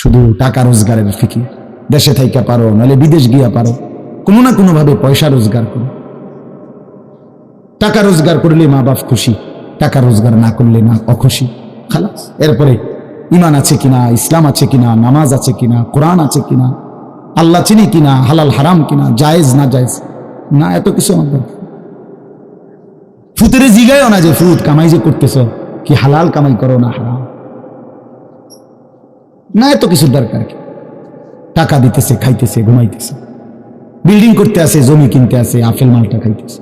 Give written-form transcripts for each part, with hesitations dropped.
শুধু টাকা রোজগারের ফিকির। দেশে থাইকা পারো, নাহলে বিদেশ গিয়া পারো, কোনো না কোনো ভাবে পয়সা রোজগার করো। টাকা রোজগার করলে মা বাপ খুশি, টাকা রোজগার না করলে না অখুশি, খালাস। এরপরে ইমান আছে কিনা, ইসলাম আছে কিনা, নামাজ আছে কিনা, কোরআন আছে কিনা, আল্লাহ চিনি কিনা, হালাল হারাম কিনা, জায়েজ না জায়েজ না, এত কিছু আমার দরকার। ফুতেরে জিগায়ও না যে ফুত কামাই যে করতেছ কি হালাল কামাই করো না হারাম, না এত কিছুর দরকার কি। টাকা দিতেছে, খাইতেছে, ঘুমাইতেছে, বিল্ডিং করতে আসে, জমি কিনতে আসে, আপেল মালটা খাইতেছে।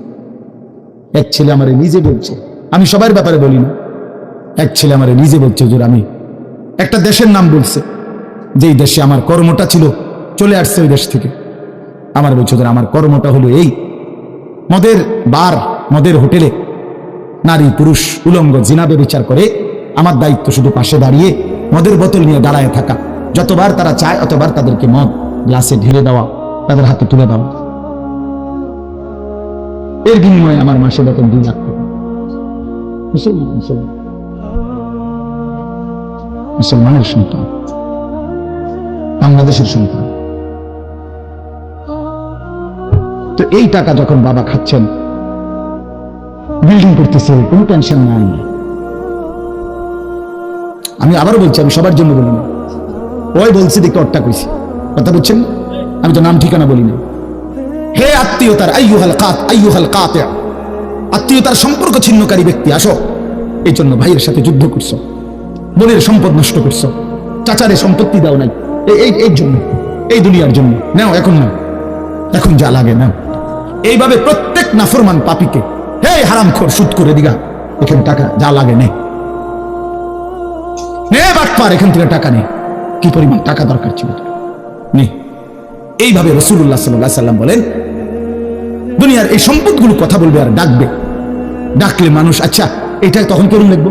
এক ছেলে আমারে নিজে বলছে, আমি সবার ব্যাপারে বলি না, এক ছেলে আমারে নিজে বলছে, হুজুর আমি একটা দেশের নাম বলছে, যেই দেশে আমার কর্মটা ছিল, চলে আসছে ওই দেশ থেকে। আমার বলছে, হুজুর আমার কর্মটা হলো এই, মদের বার, মদের হোটেলে নারী পুরুষ উলঙ্গ জিনা ব্যভিচার করে, আমার দায়িত্ব শুধু পাশে দাঁড়িয়ে মদের বোতল নিয়ে দাঁড়ায় থাকা, যতবার তারা চায় অতবার তাদেরকে মদ গ্লাসে ঢেলে দেওয়া, তাদের হাতে তুলে দেওয়া। এর বিনিময়ে আমার মাসে বেতন 2 লাখ টাকা। মুসলমানের সন্তান, বাংলাদেশের সন্তান। তো এই টাকা যখন বাবা খাচ্ছেন, বিল্ডিং করতেছে, কোনো টেনশন নাই। আমি আবারও বলছি, আমি সবার জন্য বলি না, ওই বলছি দেখতে অট্টা কইছি, কথা বুঝছেন? আমি তো নাম ঠিকানা বলি না। হে আত্মীয়তার আইয়ুহাল কাতিআ, আত্মীয়তার সম্পর্ক ছিন্নকারী ব্যক্তি, আসো। এই জন্য ভাইয়ের সাথে যুদ্ধ করছো, বোনের সম্পদ নষ্ট করছো, চাচারে সম্পত্তি দাও নাই, এই জন্য, এই দুনিয়ার জন্য নাও, এখন না, এখন যা লাগে নাও। এইভাবে প্রত্যেক নাফরমান পাপীকে, হে হারামখোর সুদ করে দিগা, এখানে টাকা যা লাগে নে, বাটপার এখান থেকে টাকা নে, কি পরিমাণ টাকা দরকার ছিল নে। এইভাবে রাসূলুল্লাহ সাল্লাল্লাহু আলাইহি সাল্লাম বলেন, দুনিয়ার এই সম্পদগুলো কথা বলবে আর ডাকবে, ডাকলে মানুষ আচ্ছা এটা তখন করুন দেখবো,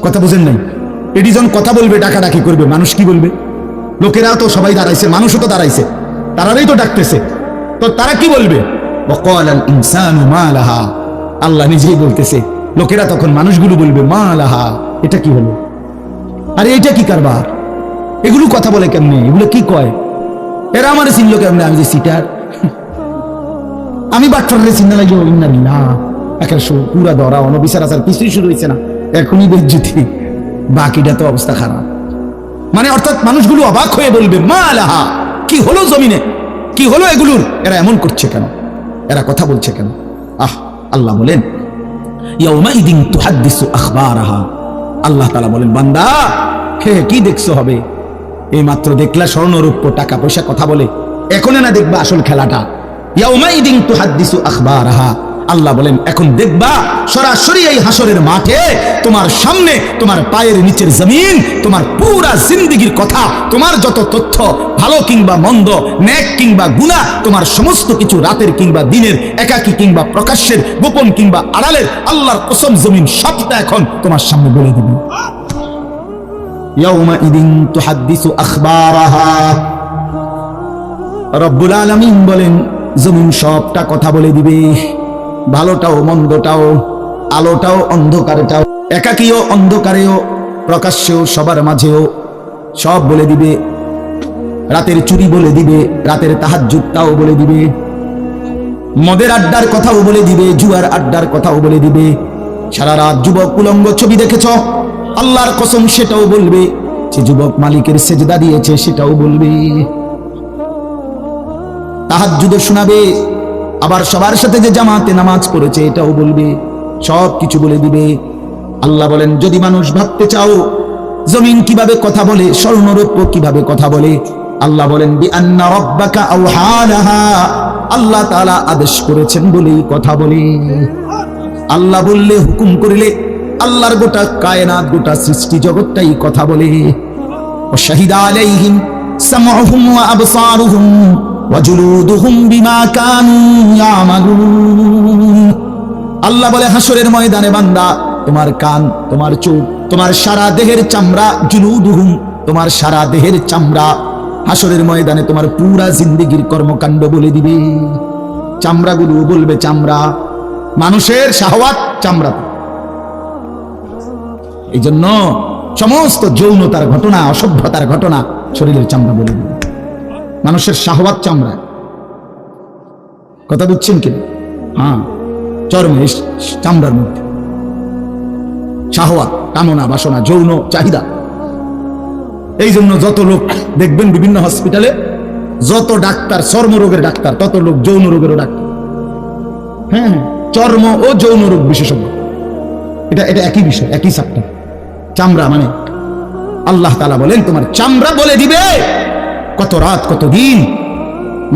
কথা বুঝেন নাই? এটি যখন কথা বলবে, ডাকাডাকি করবে, মানুষ কি বলবে? লোকেরা তো সবাই দাঁড়াইছে, মানুষও তো দাঁড়াইছে, তারাই তো ডাকতেছে, তো তারা কি বলবে? ওয়াকালাল ইনসানু মা লাহা, আল্লাহ নিজেই বলতেছে, লোকেরা তখন মানুষগুলো বলবে মা লাহা, এটা কি হলো, আরে এটা কি কারবার, এগুলো কথা বলে কেমনে, এগুলো কি কয়, এরা আমার চিনল কেমনে, আমি যে সিটার, আমি বাটফারে চিন্তা লাগি, ইন্নালিল্লাহ, একের পুরা ধরা অনবিচার আচার কিছুই শুরু হয়েছে না, এখনই বেজ্জতি, বাকিটা তো অবস্থা খারাপ। মানে অর্থাৎ মানুষগুলো অবাক হয়ে বলবে মা লাহা, কি হলো জমিনে, কি হলো এগুলোর, এরা এমন করছে কেন, এরা কথা বলছে কেন? আল্লাহ বলেন ইয়াউমাইদিন তুহাদ্দিসু আখবারাহা, আল্লাহ তাআলা বলেন বান্দা হে কি দেখছো হবে, এই মাত্র দেখলা স্বর্ণরূপ্য টাকা পয়সা কথা বলে, এখন না দেখবা আসল খেলাটা। ইয়াউমাইদিন তুহাদ্দিসু আখবারাহা, আল্লাহ বলেন এখন দেখবা সরাসরি এই হাসরের মাঠে তোমার সামনে, তোমার পায়ের নিচের জমিন, তোমার পুরা জিন্দেগীর কথা, তোমার যত তথ্য, ভালো কিংবা মন্দ, নেক কিংবা গুনাহ, তোমার সমস্ত কিছু রাতের কিংবা দিনের, একাকী কিংবা প্রকাশ্যের, গোপন কিংবা আড়ালের, আল্লাহর কসম জমিন সবটা এখন তোমার সামনে বলে দেবে। ইয়াউমাইদিন তুহাদ্দিসু আখবারাহা, রব্বুল আলামিন বলেন জমিন সবটা কথা বলে দিবে, ভালোটাও মন্দটাও, আলোটাও অন্ধকারটাও, একাকীও অন্ধকারেও, প্রকাশ্যেও সবার মাঝেও সব বলে দিবে। রাতের চুরি বলে দিবে, রাতের তাহাজ্জুদটাও বলে দিবে, মদের আড্ডার কথাও বলে দিবে, জুয়ার আড্ডার কথাও বলে দিবে। সারা রাত যুবক উলঙ্গ ছবি দেখেছ, আল্লাহর কসম সেটাও বলবে, যে যুবক মালিকের সেজদা দিয়েছে সেটাও বলবে, তাহাজ্জুদও শোনাবে, আবার সবার সাথে যে জামাতে নামাজ পড়েছে এটাও বলবে, সব কিছু বলে দিবে। আল্লাহ বলেন যদি মানুষ ভাবতে চাও জমিন কিভাবে কথা বলে, স্বর্ণরৌপ্য কিভাবে কথা বলে, আল্লাহ বলেন বিআন্না রাব্বাকা আওহালাহা, আল্লাহ তাআলা আদেশ করেছেন বলেই কথা বলে। আল্লাহ বললে, হুকুম করিলে আল্লাহর গোটা কায়নাত, গোটা সৃষ্টি জগৎটাই কথা বলে। ওয়াশাহিদা আলাইহিম সামউহুম ওয়া আবসারুহুম ওয়াজুলুদুহুম বিমা কানু ইয়ামালুন, আল্লাহ বলে হাসরের ময়দানে বান্দা তোমার কান, তোমার চোখ, তোমার সারা দেহের চামড়া, জুলুদুহুম তোমার সারা দেহের চামড়া, হাসরের ময়দানে তোমার পুরা জিন্দেগীর কর্মকাণ্ড বলে দিবে। চামড়াগুলো বলবে, চামড়া, মানুষের শাহওয়াত চামড়া। এই জন্য সমস্ত যৌনতার ঘটনা, অসভ্যতার ঘটনা শরীরের চামড়া বলে দিবে। মানুষের শাহওয়াত চামড়া, কথা বুঝছেন কিনা? হ্যাঁ, চর্মে, চামড়ার মধ্যে শাহওয়াত, কামনা, বাসনা, যৌন চাহিদা। এই জন্য যত লোক দেখবেন বিভিন্ন হসপিটালে, যত ডাক্তার চর্মরোগের ডাক্তার, তত লোক যৌন রোগেরও ডাক্তার। হ্যাঁ, চর্ম ও যৌন রোগ বিশেষজ্ঞ, এটা একই বিষয়, একই চ্যাপ্টার। চামড়া মানে আল্লাহ তাআলা বলেন তোমার চামড়া বলে দিবে কত রাত কত দিন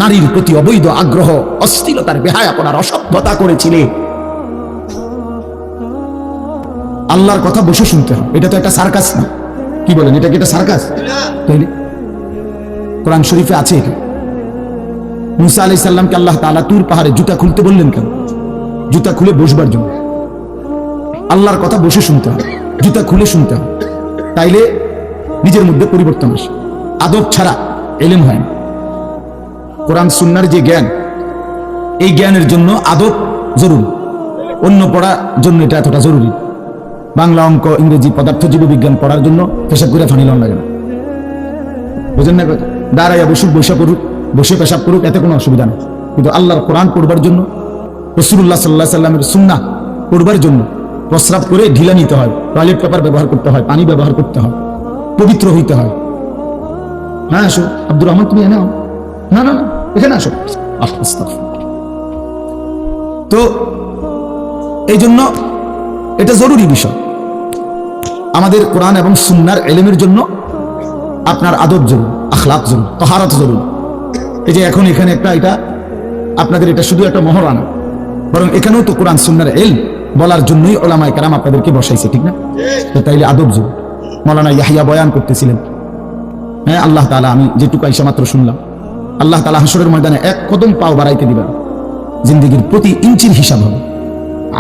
নারীর প্রতি অবৈধ আগ্রহ, অশ্লীলতার, বেহায়াপনার, অসভ্যতা করেছিলে। আল্লাহর কথা বসে শুনতে হয়। এটা তো একটা সার্কাস না, কি বলেন? এটা কি একটা সার্কাস? তাইলে কোরআন শরীফে আছে এটা। মুসা আলাইহিস সালামকে আল্লাহ তাআলা তুর পাহাড়ে জুতা খুলতে বললেন কেন? জুতা খুলে বসবার জন্য। আল্লাহর কথা বসে শুনতে হয়, জুতা খুলে শুনতে হয়, তাইলে নিজের মধ্যে পরিবর্তন আসে। আদব ছাড়া ইলম হয় না। কোরআন সুন্নাহর যে জ্ঞান, এই জ্ঞানের জন্য আদব জরুরি, অন্য পড়ার জন্য এটা এতটা জরুরি। বাংলা, অঙ্ক, ইংরেজি, পদার্থ, জীববিজ্ঞান পড়ার জন্য পেশাব করে ফানি লন লাগে না, বুঝেন না? কথা দাঁড়াইয়া বসুক, বসে করুক, বসে পেশাব করুক, এতে কোনো অসুবিধা নেই। কিন্তু আল্লাহর কোরআন পড়বার জন্য, রাসূলুল্লাহ সাল্লাল্লাহু আলাইহি সাল্লামের সুন্নাহ পড়বার জন্য প্রস্রাব করে ঢিলা নিতে হয়, টয়লেট পেপার ব্যবহার করতে হয়, পানি ব্যবহার করতে হয়, পবিত্র হইতে হয়। হ্যাঁ, আসো আব্দুর রহমান, তুমি এনে না না না এখানে আসো। তো এই জন্য এটা জরুরি বিষয়। আমাদের কোরআন এবং সুন্নাহর ইলমের জন্য আপনার আদব জরুরি, আখলাক জরুরি, তাহারাত জরুরি। এই যে এখন এখানে একটা, এটা আপনাদের এটা শুধু একটা মহরানা, বরং এখানেও তো কোরআন সুন্নাহর ইলম বলার জন্যই উলামায়ে কেরাম আপনাদেরকে বসাইছে, ঠিক না? তো তাইলে আদব জরুরি। মাওলানা ইয়াহইয়া বয়ান করতেছিলেন, হ্যাঁ, আল্লাহ তাআলা, আমি যেটুকু আইসা মাত্র শুনলাম, আল্লাহ তাআলা হাশরের ময়দানে এক কদম পাও বাড়াইতে দিবেন, জিন্দেগির প্রতি ইঞ্চির হিসাব হবে।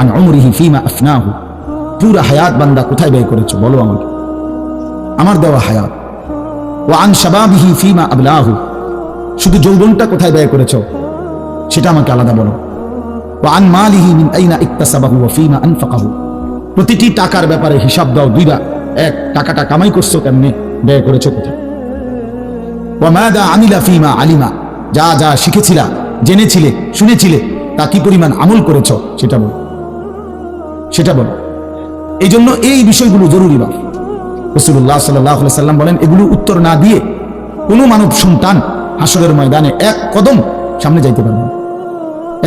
আন উমরিহি ফিমা আফনাহু, পুরা হায়াত বান্দা কোথায় ব্যয় করেছো বলো আমাকে, আমার দেওয়া হায়াত। ওয়া আন শাবাবিহি ফিমা আবলাহু, শুধু যৌবনটা কোথায় ব্যয় করেছো সেটা আমাকে আলাদা বলো। ওয়া আন মালিহি মিন আইনা ইকতাসাবাহু ওয়া ফিমা আনফাকাহু, প্রতিটি টাকার ব্যাপারে হিসাব দাও দুইটা। এক, টাকাটা কামাই করছো কেমনে, ব্যয় করেছো কোথায়। ওয়া মাদা আমিলা ফিমা আলিমা, যা যা শিখেছিলা, জেনেছিলে, শুনেছিলে, তা কি পরিমাণ আমল করেছো সেটা বলো, সেটা বলো। এই জন্য এই বিষয়গুলো জরুরি। বা রাসূলুল্লাহ সাল্লাল্লাহু আলাইহি সাল্লাম বলেন, এগুলো উত্তর না দিয়ে কোনো মানব সন্তান হাশরের ময়দানে এক কদম সামনে যাইতে পারবে না,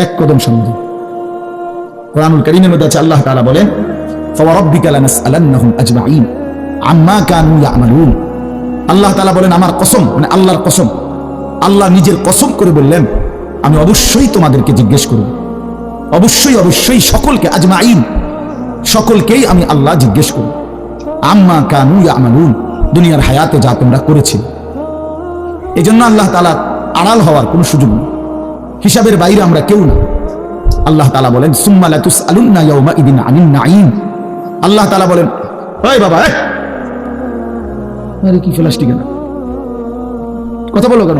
এক কদম সামনে। কোরআনুল কারীমের মধ্যে আছে, আল্লাহ তাআলা বলেন, ফাওয়ারাব্বিকা লানাসআলান্নাহুম আজমাঈন আম্মা কানু ইয়ামালুন। আল্লাহ তাআলা বলেন, আমার কসম, মানে আল্লাহর কসম, আল্লাহ নিজের কসম করে বললেন, আমি অবশ্যই তোমাদেরকে জিজ্ঞেস করব, অবশ্যই অবশ্যই সকলকে, আজমাঈন, সকলকেই আমি আল্লাহ জিজ্ঞেস করব, আম্মা কানু ইয়ামালুন, দুনিয়ার হায়াতে যা তোমরা করেছিলে। এই জন্য আল্লাহ তাআলা আড়াল হওয়ার কোনো সুযোগ নেই, হিসাবের বাইরে আমরা কেউ না। আল্লাহ তাআলা বলেন, সুম্মা লাতুসআলুন্না ইয়াওমা ইদিন আনিন নাঈম। আল্লাহ তাআলা বলেন, ওই বাবা, আরে কি প্লাস্টিক না, কথা বলো কেন?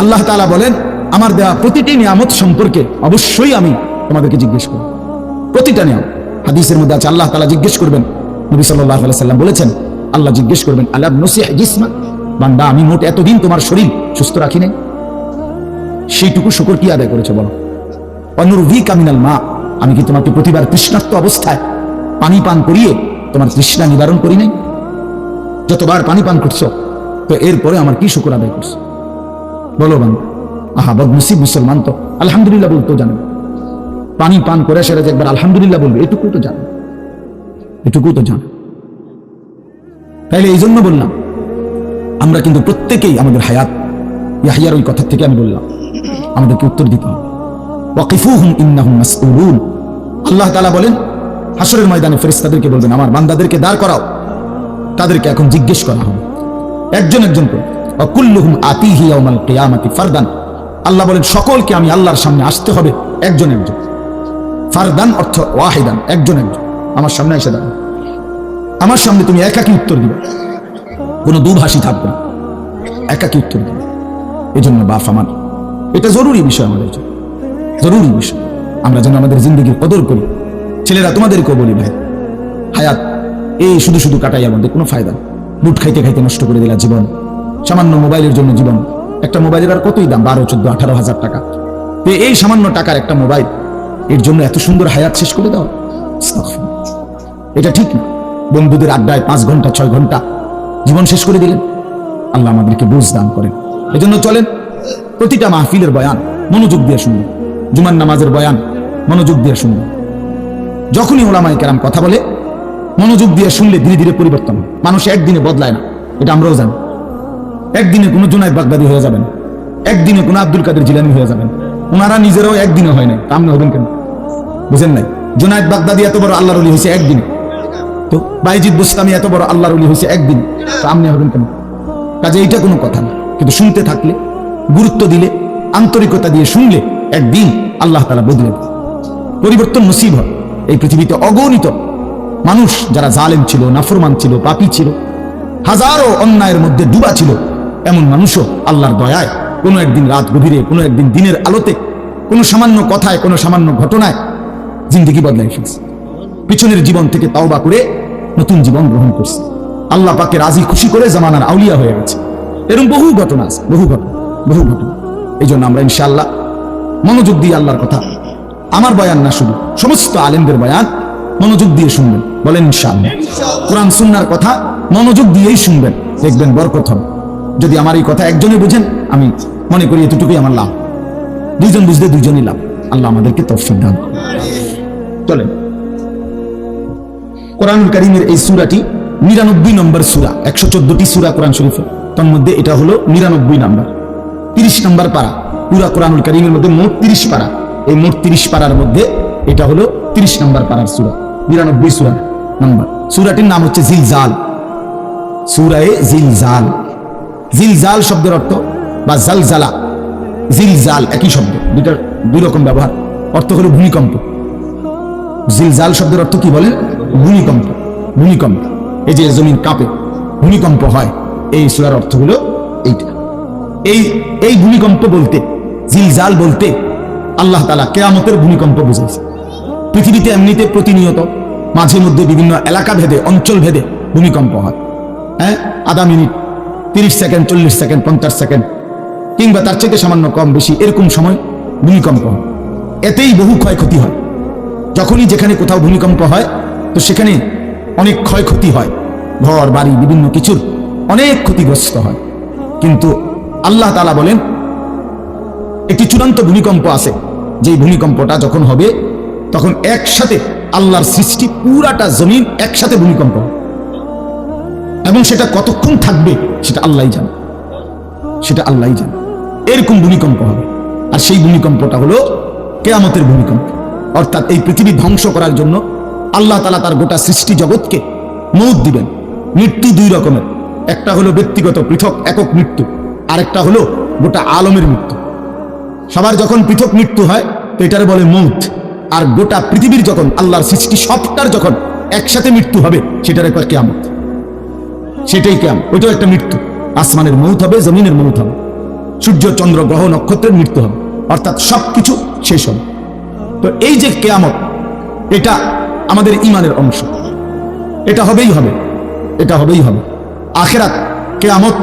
আল্লাহ তাআলা বলেন, আমার দেওয়া প্রতিটি নিয়ামত সম্পর্কে অবশ্যই আমি তোমাদেরকে জিজ্ঞেস করব, প্রতিটা নিয়ামত। হাদিসের মধ্যে আছে, আল্লাহ তাআলা জিজ্ঞেস করবেন, নবী সাল্লাল্লাহু আলাইহি সাল্লাম বলেছেন, আল্লাহ জিজ্ঞেস করবেন, আলাম নুসিহ জিসমা, বান্দা আমি মোট এতদিন তোমার শরীর সুস্থ রাখি নাই, সেইটুকু শুকর কি আদায় করেছো বলো। অনুরভিকা মিনাল মা, আমি কি তোমাকে প্রতিবার তৃষ্ণার্ত অবস্থায় পানি পান করিয়ে তোমার তৃষ্ণা নিবারণ করি নাই? যতবার পানি পান করছো, তো এরপরে আমার কি শুকর আদায় করছো বলো বান্দা। আহা, বদনসিব মুসলমান তো আলহামদুলিল্লাহ বলতেও জানে, পানি পান করে সেটা যে একবার আলহামদুলিল্লাহ বলবে, এটুকু তো জানে, এটুকু তো জানে। তাইলে এই জন্য বললাম, আমরা কিন্তু প্রত্যেকেই আমাদের হায়াত, ইয়াহইয়ার ওই কথা থেকে আমি বললাম, আমাদেরকে উত্তর দিতে হবে। ওয়াকিফুহুম ইন্নাহুম মাসউলুন, আল্লাহ তাআলা বলেন, হাশরের ময়দানে ফেরেশতাদেরকে বলবেন, আমার বান্দাদেরকে দাঁড় করাও, তাদেরকে এখন জিজ্ঞেস করা হবে একজন একজন করে। ওয়াকুল্লুহুম আতিহি ইয়াওমাল কিয়ামাতি ফারদান, আল্লাহ বলেন সকলকে আমি আল্লাহর সামনে আসতে হবে একজন একজন। ফারদান অর্থ ওয়াহিদান, একজন একজন আমার সামনে এসে দাঁড়াবে, আমার সামনে তুমি একাকী উত্তর দিবে, কোনো দুভাষী থাকবে না, একাকী উত্তর দিবে। এই জন্য বাপ আমার, এটা জরুরি বিষয়, আমাদের জন্য জরুরি বিষয়। আমরা যেন আমাদের জিন্দগির কদর করি। ছেলেরা তোমাদেরকেও বলি, ভাই হায়াত এই শুধু শুধু কাটাইয়ার মধ্যে কোনো ফায়দা নেই। বুট খাইতে খাইতে নষ্ট করে দিলা জীবন, সামান্য মোবাইলের জন্য জীবন। একটা মোবাইলের আর কতই দাম, 12, 14, 18,000 টাকা। এই সামান্য টাকার একটা মোবাইল, এর জন্য এত সুন্দর হায়াত শেষ করে দাও, এটা ঠিক না। বন্ধুদের আড্ডায় 5 ঘন্টা 6 ঘন্টা জীবন শেষ করে দিলেন। আল্লাহ আমাদেরকে বুঝ দান করেন। এজন্য চলেন প্রতিটা মাহফিলের বয়ান মনোযোগ দিয়ে শুনবেন, জুমার নামাজের বয়ান মনোযোগ দিয়ে শুনবেন। যখনই ওলামায়ে কেরাম কথা বলে মনোযোগ দিয়ে শুনলে ধীরে ধীরে পরিবর্তন হয়। মানুষ একদিনে বদলায় না, এটা আমরাও জানি। একদিনে কোনো জুনায়েদ বাগদাদি হয়ে যাবেন, একদিনে কোনো আব্দুল কাদের জিলানী হয়ে যাবেন। ওনারা নিজেরাও একদিনে হয় নাই, আপনি হবেন কেন? বুঝেন নাই? জুনায়েদ বাগদাদি এত বড় আল্লাহর ওলি হয়েছে একদিনে, তো বাইজিদ বুস্তামি এত বড় আল্লাহর ওলি হয়েছে একদিন, তো আপনি হবেন কেন? কাজে এইটা কোনো কথা না। কিন্তু শুনতে থাকলে, গুরুত্ব দিলে, আন্তরিকতা দিয়ে শুনলে একদিন আল্লাহ তাআলা বদলে দেন। পরিবর্তন নসিব হয়। এই পৃথিবীতে অগণিত মানুষ যারা জালেম ছিল, নাফরমান ছিল, পাপী ছিল, হাজারো অন্যায়ের মধ্যে ডুবা ছিল, এমন মানুষও আল্লাহর দয়ায় কোনো একদিন রাত গভীরে, কোনো একদিন দিনের আলোতে, কোনো সামান্য কথায়, কোনো সামান্য ঘটনায় জিন্দেগি বদলাই ফেলছে। পিছনের জীবন থেকে তাওবা করে নতুন জীবন গ্রহণ করছে। আল্লাহ পাকে রাজি খুশি করে জামানার আউলিয়া হয়ে গেছে। এরকম বহু ঘটনা আছে, বহু ঘটনা। এই জন্য আমরা ইনশাআল্লাহ মনোযোগ দিয়ে আল্লাহর কথা, আমার বয়ান না শুধু সমস্ত আলেমদের বয়ান মনোযোগ দিয়ে শুনবেন। বলেন ইনশাআল্লাহ। কোরআন সুন্নাহর কথা মনোযোগ দিয়েই শুনবেন, দেখবেন বরকত হবে। যদি আমার এই কথা একজনে বুঝেন, আমি মনে করি এতটুকুই আমার লাভ। 2 জন বুঝলে 2 জনই লাভ। আল্লাহ আমাদেরকে তৌফিক দান করুন। চলেন, কোরআনুল কারীমের এই সূরাটি 99 নম্বর সূরা। 114টি সূরা কোরআন শরীফে, তার মধ্যে এটা হলো 99 নাম্বার, 30 নম্বর পারা। পুরা কোরআনুল কারীমের মধ্যে মোট 30 পারা। এই মোট 30 পারার মধ্যে এটা হলো 30 নম্বর পারার সূরা, 99 সূরা নাম্বার। সূরাটির নাম হচ্ছে জিলজাল, সূরায়ে জিলজাল। জিলজাল শব্দের অর্থ বা জালজালা, জিলজাল একই শব্দ, দুইটার 2 রকম ব্যবহার। অর্থ হলো ভূমিকম্প। জিলজাল শব্দের অর্থ কি বলেন? ভূমিকম্প। ভূমিকম্প, এই যে জমিন কাঁপে, ভূমিকম্প হয়, এই সূরার অর্থ হলো এইটা। এই ভূমিকম্প বলতে, জিলজাল বলতে আল্লাহ তাআলা কিয়ামতের ভূমিকম্প বুঝাইছে। পৃথিবীতে এমনিতে প্রতিনিয়ত মাঝে মধ্যে বিভিন্ন এলাকা ভেদে, অঞ্চল ভেদে ভূমিকম্প হয়। হ্যাঁ, আধা মিনিট, 30 সেকেন্ড, 40 সেকেন্ড, 50 সেকেন্ড, কিংবা তার চেয়ে সামান্য কম বেশি এরকম সময় ভূমিকম্প হয়। এতেই বহু ক্ষয়ক্ষতি হয়। যখনই যেখানে কোথাও ভূমিকম্প হয়, তো সেখানে অনেক ক্ষয়ক্ষতি হয়, ঘর বাড়ি বিভিন্ন কিছুর অনেক ক্ষতিগ্রস্ত হয়। কিন্তু আল্লাহ তাআলা বলেন একটি চূড়ান্ত ভূমিকম্প আছে, যে ভূমিকম্পটা যখন হবে তখন একসাথে আল্লাহর সৃষ্টি পুরাটা জমিন একসাথে ভূমিকম্প হবে, এবং সেটা কতক্ষণ থাকবে সেটা আল্লাহই জানে, সেটা আল্লাহই জানে। এরকম ভূমিকম্প হবে। আর সেই ভূমিকম্পটা হলো কিয়ামতের ভূমিকম্প। অর্থাৎ এই পৃথিবী ধ্বংস করার জন্য আল্লাহ তাআলা তার গোটা সৃষ্টি জগৎকে মউত দিবেন। মৃত্যু 2 রকমের, একটা হলো ব্যক্তিগত পৃথক একক মৃত্যু, আরেকটা হলো গোটা আলমের মৃত্যু। সবার যখন পৃথক মৃত্যু হয় তো এটারে বলে মউত। আর গোটা পৃথিবীর যখন আল্লাহর সৃষ্টি সবটার যখন একসাথে মৃত্যু হবে সেটারে কয় কিয়ামত। সেটাই কিয়ামত, ওইটাও একটা মৃত্যু। আসমানের মউত হবে, জমিনের মউত হবে, সূর্য চন্দ্র গ্রহ নক্ষত্রের মৃত্যু হবে, অর্থাৎ সবকিছু শেষ হবে। তো এই যে কিয়ামত, এটা আমাদের ঈমানের অংশ, এটা হবেই হবে, এটা হবেই হবে। আখিরাত, কিয়ামত,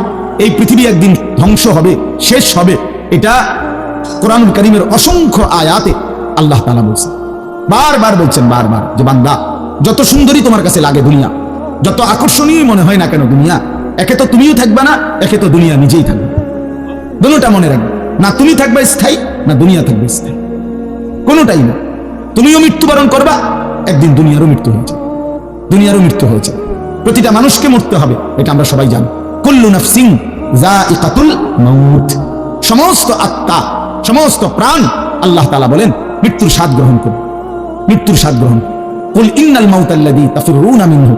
এই পৃথিবী একদিন ধ্বংস হবে, শেষ হবে, এটা কোরআনুল কারীমের অসংখ্য আয়াতে আল্লাহ তাআলা বলছেন, বারবার বলছেন, বারবার, যে বান্দা যত সুন্দরী তোমার কাছে লাগে দুনিয়া, যত আকর্ষণীয় মনে হয় না কেন দুনিয়া, একে তো তুমিও থাকবে না, একে তো দুনিয়া নিজেই থাকবে। দুটোটা মনে রাখবে, না তুমি থাকবে স্থায়ী, না দুনিয়া থাকবে স্থায়ী, কোনোটাই না। তুমিও মৃত্যুবরণ করবা, একদিন দুনিয়ারও মৃত্যু হয়েছে, দুনিয়ারও মৃত্যু হয়েছে। প্রতিটা মানুষকে মরতে হবে, এটা আমরা সবাই জানি। কুল্লু নাফসিন যায়িকাতুল মাউত, সমস্ত আত্মা, সমস্ত প্রাণ, আল্লাহ তাআলা বলেন মৃত্যুর স্বাদ গ্রহণ করুন, মৃত্যুর স্বাদ গ্রহণ। কুল ইন্নাল মাউতাল্লাযী তাফিরুনা মিনহু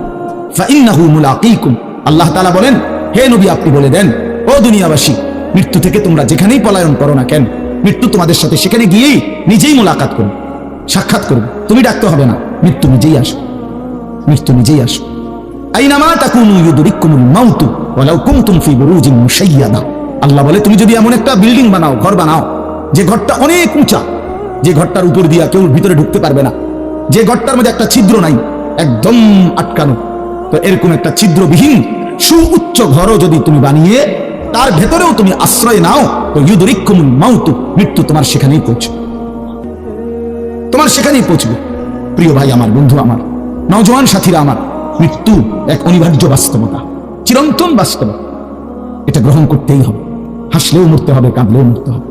ফাইন্নাহু মুলাকীকুম। আল্লাহ তাআলা বলেন, হে নবী আপনি বলে দেন, ও দুনিয়াবাসী, মৃত্যু থেকে তোমরা যেখানেই পলায়ন করো না কেন, মৃত্যু তোমাদের সাথে সেখানে গিয়েই নিজেই মোলাকাত করবে, সাক্ষাৎ করবে। তুমি ডাকতে হবে না, মৃত্যু নিজেই আসো, মৃত্যু নিজেই আসো। আইনামা তাকুনু ইউদরিকুমুল মাউতু ওয়ালাউ কুনতুম ফি বুরুজিন মুশাইয়াদা। আল্লাহ বলে, তুমি যদি এমন একটা বিল্ডিং বানাও, ঘর বানাও, যে ঘরটা অনেক উঁচা, যে ঘরটার উপর দিয়া কেউ ভিতরে ঢুকতে পারবে না, যে ঘরটার মধ্যে একটা ছিদ্র নাই, একদম আটকানো। তো এরকম একটা ছিদ্রবিহীন সুউচ্চ ঘরও যদি তুমি বানিয়ে তার ভেতরেও তুমি আশ্রয় নাও, তো ইউদরিকুমুল মাউতু, মৃত্যু তোমার সেখানেই পৌঁছবে, তোমার সেখানেই পৌঁছবে। প্রিয় ভাই আমার, বন্ধু আমার, নওজোয়ান সাথীরা আমার, মৃত্যু এক অনিবার্য বাস্তবতা, চিরন্তন বাস্তবতা। এটা গ্রহণ করতেই হবে। হাসলেও মরতে হবে, কাঁদলেও মরতে হবে,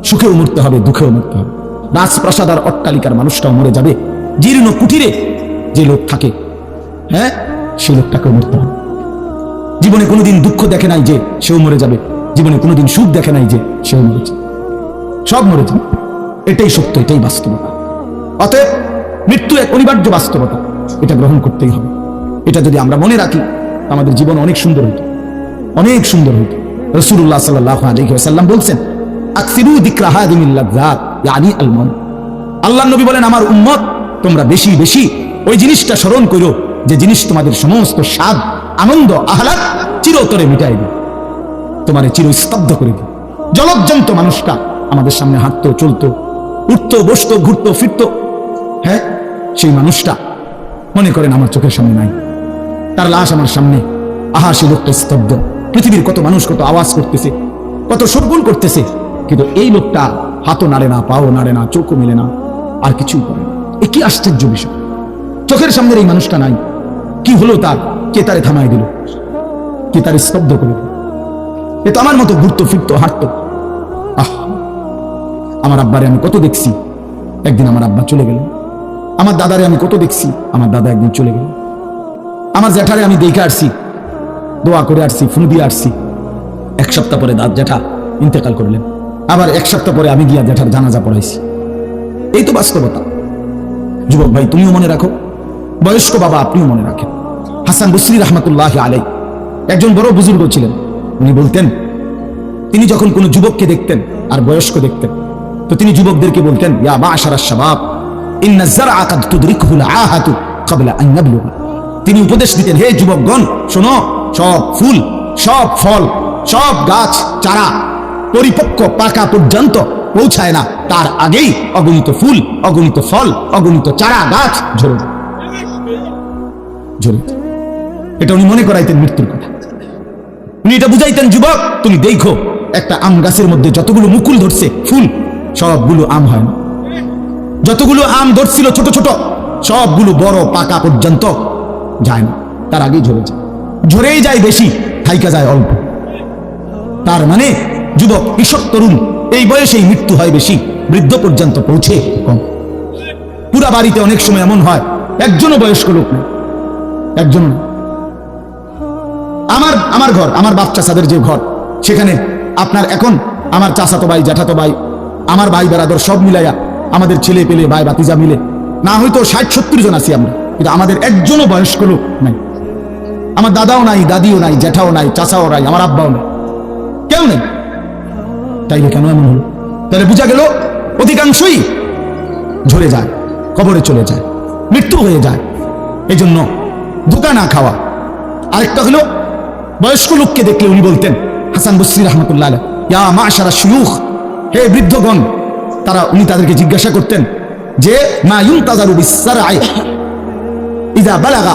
সুখেও মরতে হবে, দুঃখেও মরতে হবে। রাজপ্রাসাদ আর অট্টালিকার মানুষটাও মরে যাবে, জীর্ণ কুটিরে যে লোক থাকে, হ্যাঁ, সেই লোকটাকেও মরতে হবে। জীবনে কোনোদিন দুঃখ দেখে নাই যে সেও মরে যাবে, জীবনে কোনোদিন সুখ দেখে নাই যে সেও মরেছে, সব মরে যাবে। এটাই সত্য, এটাই বাস্তবতা। অতএব মৃত্যু এক অনিবার্য বাস্তবতা, এটা গ্রহণ করতেই হবে। এটা যদি আমরা মনে রাখি, আমাদের জীবন অনেক সুন্দর হইত, অনেক সুন্দর হইত। রাসূলুল্লাহ সাল্লাল্লাহু আলাইহি ওয়াসাল্লাম বলছেন, আকসিরু যিকরা হাযিহিল লাযযাত, ইয়ানি আল মাউত। আল্লাহর নবী বলেন, আমার উম্মত তোমরা বেশি বেশি ওই জিনিসটা স্মরণ করো যে জিনিস তোমাদের সমস্ত স্বাদ, আনন্দ, আহ্লাদ চিরতরে মিটাই দিবে, তোমারে চিরস্তব্ধ করে দিবে। জলজ্জন্ত মানুষটা আমাদের সামনে হাঁটতো, চলতো, উঠতো, বসতো, ঘুরতো, ফিরতো, হ্যাঁ, সেই মানুষটা মনে করেন আমার চোখের সামনে নাই, তার লাশ আমার সামনে। আহা, সে লোকটা স্তব্ধ। পৃথিবীর কত মানুষ কত আওয়াজ করতেছে, কত শোরগোল করতেছে, কিন্তু এই লোকটা হাতও নাড়ে না, পাও নাড়ে না, চোখও মেলে না, আর কিছুই করে না। এ কি আশ্চর্য বিষয়! চোখের সামনের এই মানুষটা নাই, কি হলো তার? কে তারে থামাই দিল? কে তারে স্তব্ধ করে দিল? এ তো আমার মতো ঘুরতো, ফিরতো, হাঁটতো। আহ, আমার আব্বারে আমি কত দেখছি, একদিন আমার আব্বা চলে গেল। আমার দাদারে আমি কত দেখছি, আমার দাদা একদিন চলে গেল। আমার জ্যাঠারে আমি দেখে আসছি, দোয়া করে আসছি, ফুল দিয়ে আসছি। এক সপ্তাহ পরে জ্যাঠা ইন্তেকাল করলেন, আবার এক সপ্তাহ পরে আমি গিয়া জ্যাঠার জানাজা পড়াইছি। এই তো বাস্তবতা। যুবক ভাই, তুমিও মনে রাখো, বয়স্ক বাবা আপনিও মনে রাখেন। হাসান বসরি রাহমাতুল্লাহি আলাইহি একজন বড় বুজুর্গ ছিলেন। উনি বলতেন, তিনি যখন কোনো যুবককে দেখতেন আর বয়স্ক দেখতেন, তো তিনি যুবকদেরকে বলতেন, ইয়া মা'শারাশ শাবাব ইন্নাজ যারআ কাদ তুদরিকুহুল আহাতু ক্বাবলা আন ইয়াবলুগা। তিনি উপদেশ দিতেন, হে যুবকগণ শোনো, সব ফুল, সব ফল, সব গাছ চারা পরিপক্ক পাকা পর্যন্ত পৌঁছায় না, তার আগেই অগণিত ফুল, অগণিত ফল, অগণিত চারা গাছ ঝরে ঝরে। এটা উনি মনে করাইতেন মৃত্যুর কথা। উনি এটা বুঝাইতেন, যুবক তুমি দেখো, একটা আম গাছের মধ্যে যতগুলো মুকুল ধরছে ফুল, সবগুলো আম হয় না। যতগুলো আম ধরছিল ছোট ছোট, সবগুলো বড় পাকা পর্যন্ত যায় না, তার আগেই ঝরে যায়। ঝরেই যায় বেশি, থাইকা যায় অল্প। তার মানে যুবক, কিশোর, তরুণ এই বয়সেই মৃত্যু হয় বেশি, বৃদ্ধ পর্যন্ত পৌঁছে কম। পুরা বাড়িতে অনেক সময় এমন হয় একজনও বয়স্ক লোক নেই, একজন। আমার ঘর, আমার বাপ চাচাদের যে ঘর, সেখানে আপনার এখন আমার চাচাতো ভাই, জ্যাঠাতো ভাই, আমার ভাই বেরাদর সব মিলাইয়া আমাদের ছেলে পেলে ভাই বাতিজা মিলে না হয়তো 60-70 জন আছি আমরা, কিন্তু আমাদের একজনও বয়স্ক লোক নাই। আমার দাদাও নাই, দাদিও নাই, জ্যাঠাও নাই, চাচাও নাই, আমার আব্বাও নাই, কেউ নেই। তাইলে কেন এমন হলো? তাহলে বোঝা গেল অধিকাংশই ঝরে যায়, কবরে চলে যায়, মৃত্যু হয়ে যায়। এই জন্য ধোঁকা না খাওয়া। আরেকটা হলো, বয়স্ক লোককে দেখলে উনি বলতেন, হাসান বসরি রাহমাতুল্লাহ আলাইহি, ইয়া মা'শারাশ শুয়ুখ, হে বৃদ্ধগণ। উনি তাদেরকে জিজ্ঞাসা করতেন যে, মা ইউনতাযারু বিস-সারআই ইযা বালাগা,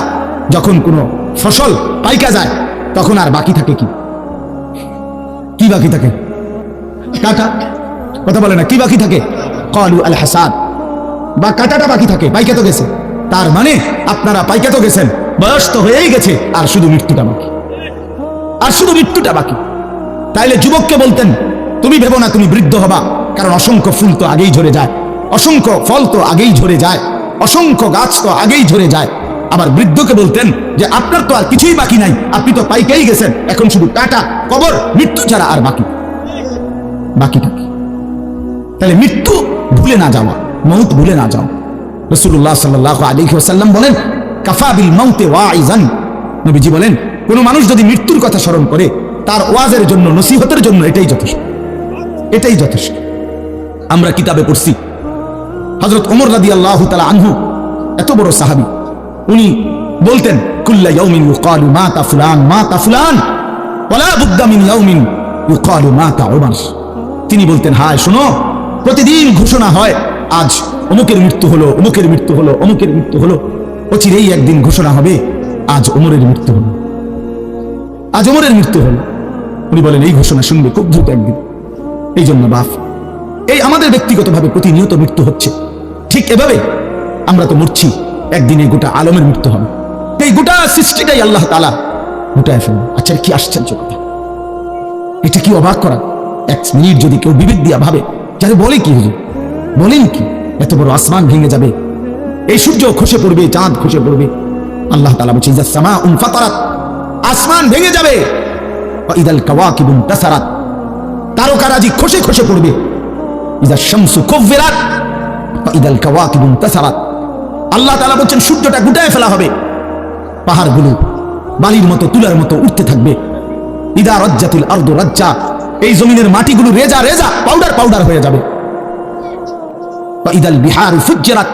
যখন কোনো ফসল পাইকা যায় তখন আর বাকি থাকে কি? কি বাকি থাকে? কাটা। কথা বলে না, কি বাকি থাকে? ক্বালু আল হাসাদ, বা কাটাটা বাকি থাকে, পাইকা তো গেছে। তার মানে আপনারা পাইকা তো গেছেন, বয়স তো হয়েই গেছে, আর শুধু মৃত্যুটা বাকি, আর শুধু মৃত্যুটা বাকি। তাইলে যুবককে বলতেন, তুমি ভেবো না তুমি বৃদ্ধ হবা, কারণ অসংখ্য ফুল তো আগেই ঝরে যায়, অসংখ্য ফল তো আগেই ঝরে যায়, অসংখ্য গাছ তো আগেই ঝরে যায়। আবার বৃদ্ধকে বলতেন যে আপনার তো আর কিছুই বাকি নাই, আপনি তো পাইকাই গেছেন, এখন শুধু কাটা, কবর, মৃত্যু ছাড়া আর বাকিটা কি? তাহলে মৃত্যু ভুলে না যাওয়া, মউত ভুলে না যাও। রাসূলুল্লাহ সাল্লাল্লাহু আলাইহি ওয়াসাল্লাম বলেন, কাফা বিল মাউতি ওয়াইজান। নবীজি বলেন, কোন মানুষ যদি মৃত্যুর কথা স্মরণ করে, তার ওয়াজের জন্য, নসিহতের জন্য এটাই যথেষ্ট, এটাই যথেষ্ট। আমরা কিতাবে পড়ছি, হযরত ওমর রাদিয়াল্লাহু তাআলা আনহু, এত বড় সাহাবী, উনি বলতেন, কুল্লা ইয়াউমিন ইউকালু মাতা ফুলান মাতা ফুলান ওয়ালা বুদ্দা মিন ইয়াউমিন ইউকালু মাতা উমর। তিনি বলতেন, হায় শোনো, প্রতিদিন ঘোষণা হয় আজ অমুকের মৃত্যু হলো, অমুকের মৃত্যু হলো, অমুকের মৃত্যু হলো, অচিরেই একদিন ঘোষণা হবে আজ ওমরের মৃত্যু হলো, আজ ওমরের মৃত্যু হলো। উনি বলেন এই ঘোষণা শুনবে খুব দ্রুত একদিন। এই জন্য বাপ, এই আমাদের ব্যক্তিগতভাবে প্রতিনিয়ত মৃত্যু হচ্ছে, ঠিক এভাবে আমরা তো মরছি, একদিনে গোটা আলমের মৃত্যু হবে। এই গোটা সৃষ্টিটাই আল্লাহ তাআলা গোটায় ফেলবে। আচ্ছা, কি আশ্চর্য কথা, এটা কি অবাক করা। এক মিনিট যদি কেউ বিবেক দিয়া ভাবে, যারে বলে কি হুজুর, বলেন কি, এত বড় আসমান ভেঙে যাবে, এই সূর্য খসে পড়বে, চাঁদ খসে পড়বে। আল্লাহ তাআলা বলছেন ইযা সামাউ ফাতারাত, আসমান ভেঙে যাবে, ওয়া ইদাল কাওয়াকিবু তাসারাত, তারকারাজি খসে খসে পড়বে, ইযা শামসু কুব্বিরাত ওয়া ইদাল কাওয়াকিবু তাসারাত। আল্লাহ তাআলা বলছেন সূর্যটা গুটায় ফেলা হবে, পাহাড়গুলো বালির মতো তুলার মতো উঠতে থাকবে। ইদা রাজ্জাতিল আরদু রাজ্জা, এই জমিনের মাটিগুলো রেজা রেজা পাউডার পাউডার হয়ে যাবে। ওয়া ইদাল বিহারু ফুজ্জিরাত,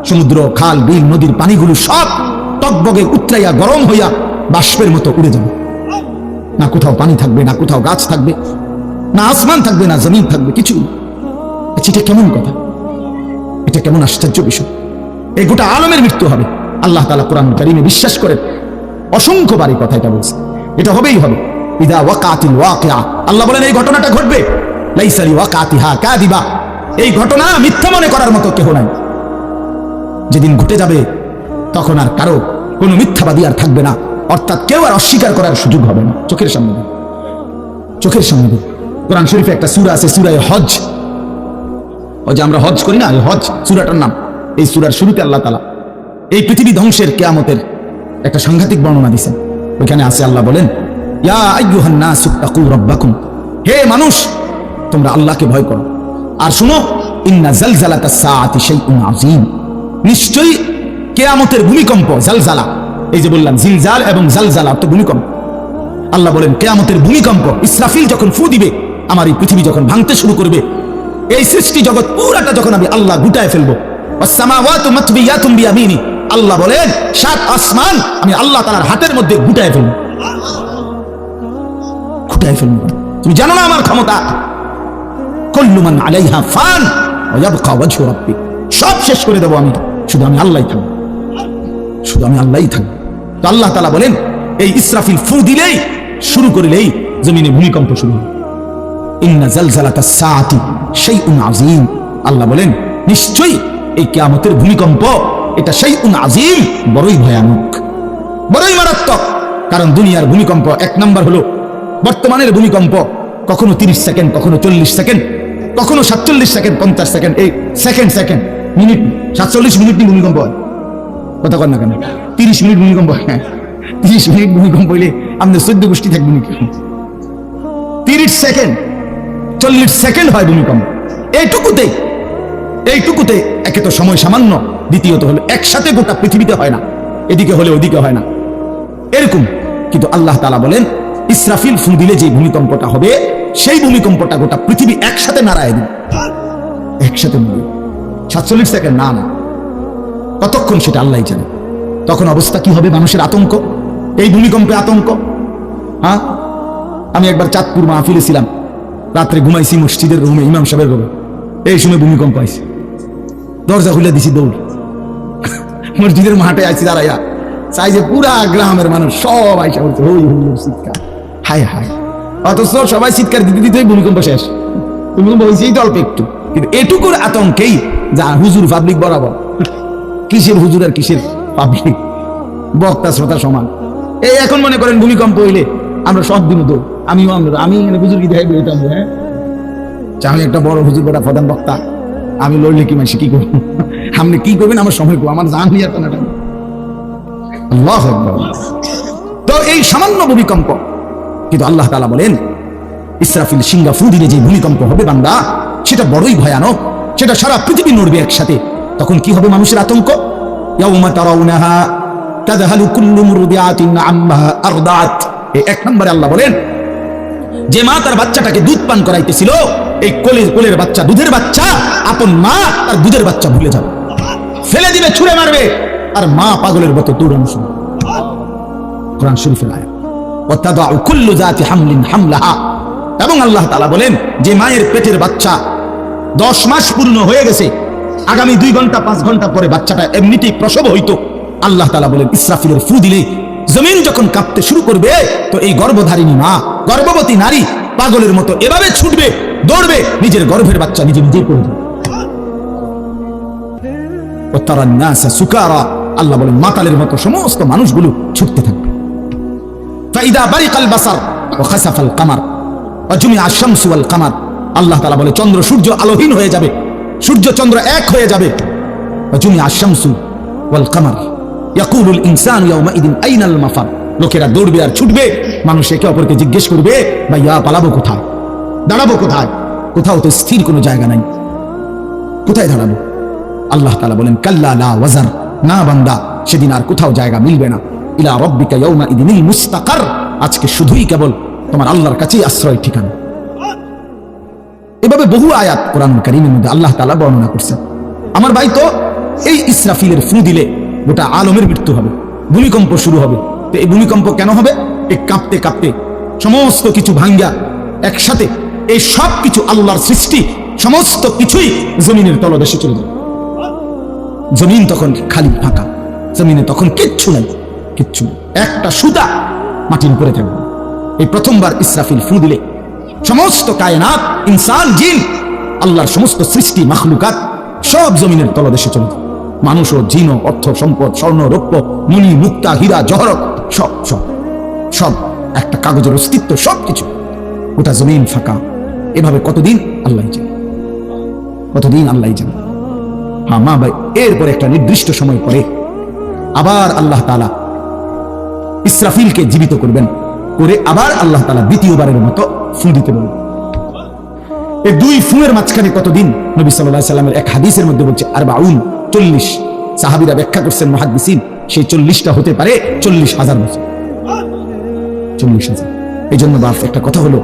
সমুদ্র খাল বিল নদীর পানিগুলো সব টকবগে উতরাইয়া গরম হইয়া বাষ্পের মতো উড়ে যাবে। না কোথাও পানি থাকবে, না কোথাও গাছ থাকবে, না আসমান থাকবে, না জমিন থাকবে, কিছু। আচ্ছা, এটা কেমন কথা, এটা কেমন আশ্চর্য বিষয়। এই গোটা আলমের মৃত্যু হবে। আল্লাহ তাআলা কোরআন কারীমে বিশ্বাস করেন, অসংখ্যবার এই কথা এটা বলছে, এটা হবেই হবে। ইদা ওয়াকাতিল ওয়াকিয়া, আল্লাহ বলেন এই ঘটনাটা ঘটবে। লাইসা লিওয়াকাতিহা কাযিবা, এই ঘটনা মিথ্যা মনে করার মতো কেউ নাই। যেদিন ঘটে যাবে তখন আর কারো কোনো মিথ্যাবাদী আর থাকবে না, অর্থাৎ কেউ আর অস্বীকার করার সুযোগ হবে না। চোখের সামনে, চোখের সামনে কোরআন শরীফে একটা সূরা আছে, সূরা হজ। ওই যে আমরা হজ করি না, এই হজ সূরাটার নাম। এই সূরার শুরুতে আল্লাহ তাআলা এই পৃথিবী ধ্বংসের কিয়ামতের একটা সাংঘাতিক বর্ণনা দিয়েছেন। ওইখানে আছে আল্লাহ বলেন, ইয়া আইয়ুহান নাসু তাকু রাব্বাকুম, হে মানুষ তোমরা আল্লাহকে ভয় করো। আর শুনো, ইন্না জালজালাতাস সাআতি শাইউন আযীম, নিশ্চয়ই কিয়ামতের ভূমিকম্প, জালজালা, এই যে বললাম জিলজাল এবং জালজালা তো ভূমিকম্প। আল্লাহ বলেন কিয়ামতের ভূমিকম্প, ইসরাফিল যখন ফু দিবে, আমার এই পৃথিবী যখন ভাঙতে শুরু করবে, এই সৃষ্টি জগৎ পুরাটা যখন আমি আল্লাহ গুটায় ফেলবো, ওয়াস সামাওয়াতু মাতবিয়াতুম বিয়ামিনি, আল্লাহ বলেন সাত আসমান আমি আল্লাহ তাআলার হাতের মধ্যে গুটায় ফেলবো, গুটায় ফেলবো। তুমি জানো না আমার ক্ষমতা। কুল্লু মান আলাইহা ফান ওয়া ইয়াবকা ওয়াজহু রাব্বিক, সব শেষ করে দেবো আমি, শুধু আমি আল্লাহই থাকবো, শুধু আমি আল্লাহই থাকবো। তো আল্লাহ তাআলা বলেন এই ইসরাফিল ফু দিলেই, শুরু করিলেই জমিনে ভূমিকম্প শুরু হবে। ইন্না জালজালাতাস সাআতি শাইউন আযীম, আল্লাহ বলেন নিশ্চয়ই এই কিয়ামতের ভূমিকম্প এটা শাইউন আযীম, বড়ই ভয়ানক, বড়ই মারাত্মক। কারণ দুনিয়ার ভূমিকম্প এক নাম্বার হলো বর্তমানের ভূমিকম্প, কখনো 30 সেকেন্ড, কখনো 40 সেকেন্ড, কখনো 47 সেকেন্ড, 50 সেকেন্ড, এই সেকেন্ড সেকেন্ড মিনিট, 47 মিনিট ভূমিকম্প হয়। কথা কর না কেন, 30 মিনিট ভূমিকম্প হয়। 30 মিনিট ভূমিকম্প হইলে আমাদের 14 গোষ্ঠী থাকবে নাকি? 30 সেকেন্ড 40 সেকেন্ড হয় ভূমিকম্প। এইটুকুতে একে তো সময় সামান্য, দ্বিতীয়ত হলো একসাথে গোটা পৃথিবীতে হয় না, এদিকে হলে ওদিকে হয় না, এরকম। কিন্তু আল্লাহ তাআলা বলেন ইসরাফিল ফু দিলে যে ভূমিকম্পটা হবে, সেই ভূমিকম্পটা গোটা পৃথিবী একসাথে নাড়ায় দিবে, একসাথে। 47 সেকেন্ড না, কতক্ষণ সেটা আল্লাহই জানে। তখন অবস্থা কি হবে, মানুষের আতঙ্ক, এই ভূমিকম্পে আতঙ্ক। হ্যাঁ, আমি একবার চাঁদপুর মাহফিলে ছিলাম, রাত্রে ঘুমাইছি মসজিদের রুমে, ইমাম সাহেবের রুমে, এই সময় ভূমিকম্প আইছে, দরজা খুলে দিছি দৌড়, মসজিদের মাঠে আইছি দাঁড়াইয়া, চাই যে পুরা গ্রামের মানুষ সব আইসা বলছে হই হই চিৎকার, হায় হায়। অথচ সবাই চিৎকার দিতে দিতে ভূমিকম্প শেষ। ভূমিকম্প হয়েছেই তো অল্প একটু, কিন্তু এটুকুর আতঙ্কেই যা হুজুর পাবলিক বরাবর, কিসের হুজুর আর কিসের পাবলিক, বক্তা শ্রোতা সমান। এই এখন মনে করেন ভূমিকম্প হইলে আমরা সব দিন দৌড়, আমি এখানে হুজুর কি দেখাই বলতাম, হ্যাঁ আমি একটা বড় হুজুর, বড় প্রধান বক্তা, আমি লড়লে কি মাসে কি করবো, আপনি কি করবেন আমার সময় করবো, আমার জান নিয়ে টানা। আল্লাহু আকবার। তো এই সামান্য ভূমিকম্প, কিন্তু আল্লাহ তাআলা বলেন ইসরাফিল সিংহা ফু দিলে যে ভূমিকম্প হবে বান্দা, সেটা বড়ই ভয়ানক, সেটা সারা পৃথিবী নড়বে একসাথে। তখন কি হবে মানুষের আতঙ্ক, ইয়াউমা তারাউনাহা তাযহালু কুল্লু মুরদিআতিন আম্মা আরদাত। এই এক নম্বরে আল্লাহ বলেন যে মা তার বাচ্চাটাকে দুধ পান করাইতেছিল, এই কোলের বাচ্চা, দুধের বাচ্চা, আপন মা তার দুধের বাচ্চা ভুলে যাবে, ফেলে দিবে, ছুঁড়ে মারবে, আর মা পাগলের মতো দৌড়ানো শুরু। কোরআন শরীফের আয়াত, ওয়া তাদাউ কুল্লু যাতি হামলিন হামলাহা। এবং আল্লাহ তাআলা বলেন যে মায়ের পেটের বাচ্চা 10 মাস পূর্ণ হয়ে গেছে, আগামী 2 ঘন্টা 5 ঘন্টা পরে বাচ্চাটা এমনিতেই প্রসব হইতো, আল্লাহ তাআলা বলেন ইসরাফিলের ফু দিলে জমিন যখন কাঁপতে শুরু করবে, তো এই গর্ভধারিণী মা, গর্ভবতী নারী পাগলের মতো এভাবে ছুটবে, দৌড়বে, নিজের গর্ভের বাচ্চা নিজে নিজেই করে দেবে। সুকারা, আল্লাহ বলেন মাতালের মতো সমস্ত মানুষগুলো ছুটতে থাকবে। ফাইদা বারিকাল বাসার ওয়া খাসাফাল কামার ওয়া জুমিআ আশ-শামসু ওয়াল কামার, আল্লাহ তাআলা বলে চন্দ্র সূর্য আলোহীন হয়ে যাবে, সূর্য চন্দ্র এক হয়ে যাবে। ওয়া জুমিআ আশ-শামসু ওয়াল কামার ইয়াকুলুল ইনসানু ইয়াওমাইদিন আইনাল মাফার, লোকেরা দৌড়বে আর ছুটবে, মানুষ একে অপরকে জিজ্ঞেস করবে ভাইয়া পালাবো কোথায়, দাঁড়াবো কোথায়, কোথাও তো স্থির কোনো জায়গা নাই, কোথায় দাঁড়াবো? আল্লাহ তাআলা বলেন কাল্লা লা ওয়াজার, না বান্দা, সেদিন আর কোথাও জায়গা মিলবে না। ইলা রাব্বিকা ইয়াওমাইদিনিল মুস্তাকার, আজকে শুধুই কেবল তোমার আল্লাহর কাছেই আশ্রয় ঠিকানা। এভাবে বহু আয়াত কোরআন কারীমের মধ্যে আল্লাহ তাআলা বর্ণনা করছেন। আমার ভাই, তো এই ইসরাফিলের ফু দিলে গোটা আলমের মৃত্যু হবে, ভূমিকম্প শুরু হবে। তো এই ভূমিকম্প কেন হবে? এই কাঁপতে কাঁপতে সমস্ত কিছু ভাঙ্গা একসাথে, এই সব কিছু আল্লাহর সৃষ্টি, সমস্ত কিছুই জমিনের তলদেশে চলে যাবে। জমিন তখন খালি ফাঁকা, জমিনে তখন কিচ্ছু নাই, কিচ্ছু নেই, একটা সুতা মাটির উপরে থাকবে। এই প্রথমবার ইসরাফিল ফু দিলে সমস্ত কায়নাত, ইনসান, জিন, আল্লাহর সমস্ত সৃষ্টি, মাখলুকাত সব জমিনের তলদেশে চলে যাবে। মানুষ ও জিন, অর্থ সম্পদ, স্বর্ণ রৌপ্য, মণি মুক্তা, হীরা জহরত, সব সব সব একটা কাগজের অস্তিত্ব, সবকিছু, গোটা জমিন ফাঁকা। এভাবে কতদিন আল্লাহ জানে, কতদিন আল্লাহ জানে। হ্যাঁ মা ভাই, এরপরে একটা নির্দিষ্ট সময় পরে আবার আল্লাহ তাআলা ইসরাফিলকে জীবিত করবেন, করে আবার আল্লাহ তাআলা দ্বিতীয়বারের মতো ফু দিতে বলবেন। এই দুই ফুয়ের মাঝখানে কতদিন? নবী সাল্লাল্লাহু আলাইহি সাল্লামের এক হাদিসের মধ্যে বলছে 40, সাহাবীরা ব্যাখ্যা করছেন মুহাদ্দিসিন, সেই 40টা হতে পারে 40,000 বছর, 40,000। এই জন্য বাপ একটা কথা হলো,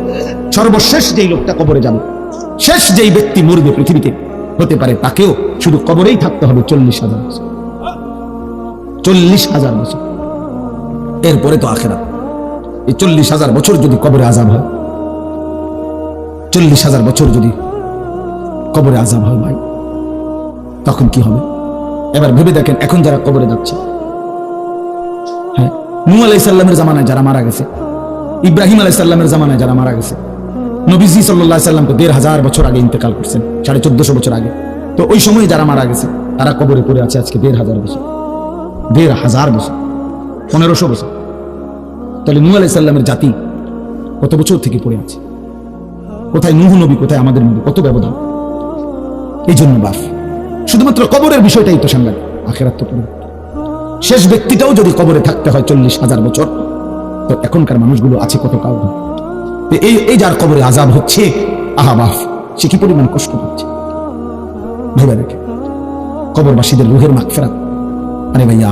সর্বশেষ যেই লোকটা কবরে যাবে, শেষ যেই ব্যক্তি মরবে পৃথিবীতে, হতে পারে তাকেও শুধু কবরেই থাকতে হবে 40,000 বছর, 40,000 বছর। এরপরে তো আখিরাত। এই 40,000 বছর যদি কবরে আযাব হয়, 40,000 বছর যদি কবরে আযাব হয় ভাই, তখন কি হবে? এবার ভেবে দেখেন, এখন যারা কবরে যাচ্ছে, হ্যাঁ, নূহ আলাইহিস সালামের জামানায় যারা মারা গেছে, ইব্রাহিম আলাইহিস সালামের জামানায় যারা মারা গেছে, নবীজি সাল্লাল্লাহু আলাইহি সাল্লাম তো 1,500 বছর আগে ইন্তেকাল করছেন, 1450 বছর আগে। তো ওই সময় যারা মারা গেছে তারা কবরে পড়ে আছে আজকে 1,500 বছর, 1,500 বছর, 1500 বছর। তাহলে নূহ আলাইহিস সালামের জাতি কত বছর থেকে পড়ে আছে? কোথায় নূহ নবী, কোথায় আমাদের নবী? কত ব্যবধান! এই জন্য বাস শুধুমাত্র কবরের বিষয়টাই তো সাংঘাতিক, আখিরাত তো পুরো। শেষ ব্যক্তিটাও যদি কবরে থাকতে হয় 40,000 বছর, তো এখনকার মানুষগুলো আছে কত কাউ। এই যার কবরে আযাব হচ্ছে, আহা বাফ, সে কি পরিমাণ কষ্ট পাচ্ছে ভেবে দেখে। কবরবাসীদের রুহের মাগফিরাত, আরে ভাইয়া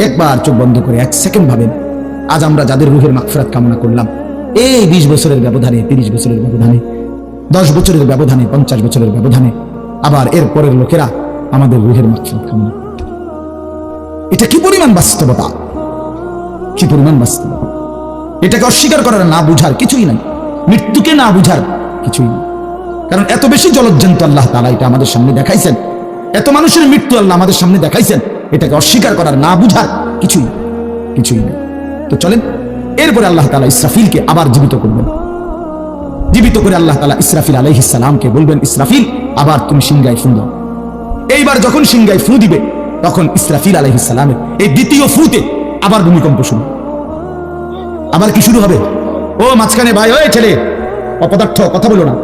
একবার চোখ বন্ধ করে 1 সেকেন্ড ভাবেন, আজ আমরা যাদের রুহের মাগফিরাত কামনা করলাম, এই 20 বছরের ব্যবধানে, 30 বছরের ব্যবধানে, 10 বছরের ব্যবধানে, 50 বছরের ব্যবধানে আবার এর পরের লোকেরা আমাদের রুহের মাগফিরাত কামনা। এটা কি পরিমাণ বাস্তবতা, কি পরিমাণ বাস্তবতা! এটাকে অস্বীকার করার, না বুঝার কিছুই নাই, মৃত্যুকে না বুঝার কিছুই নেই। কারণ এত বেশি জলজ্জান্ত আল্লাহ তাআলা এটা আমাদের সামনে দেখাইছেন, এত মানুষের মৃত্যু আল্লাহ আমাদের সামনে দেখাইছেন, এটাকে অস্বীকার করার, না বুঝার কিছুই কিছুই নেই। তো চলেন, এরপরে আল্লাহ তাআলা ইসরাফিলকে আবার জীবিত করবেন। জীবিত করে আল্লাহ তাআলা ইসরাফিল আলাইহিস সালামকে বলবেন, ইসরাফিল আবার তুমি সিংহায় ফু দাও। এইবার যখন সিংহায় ফু দিবে, তখন ইসরাফিল আলাইহিস সালামের এই দ্বিতীয় ফুতে আবার ভূমিকম্প শুরু। আবার কি শুরু হবে? ও মাঝখানে ভাই, ওই ছেলে অপদার্থ, কথা বলো না,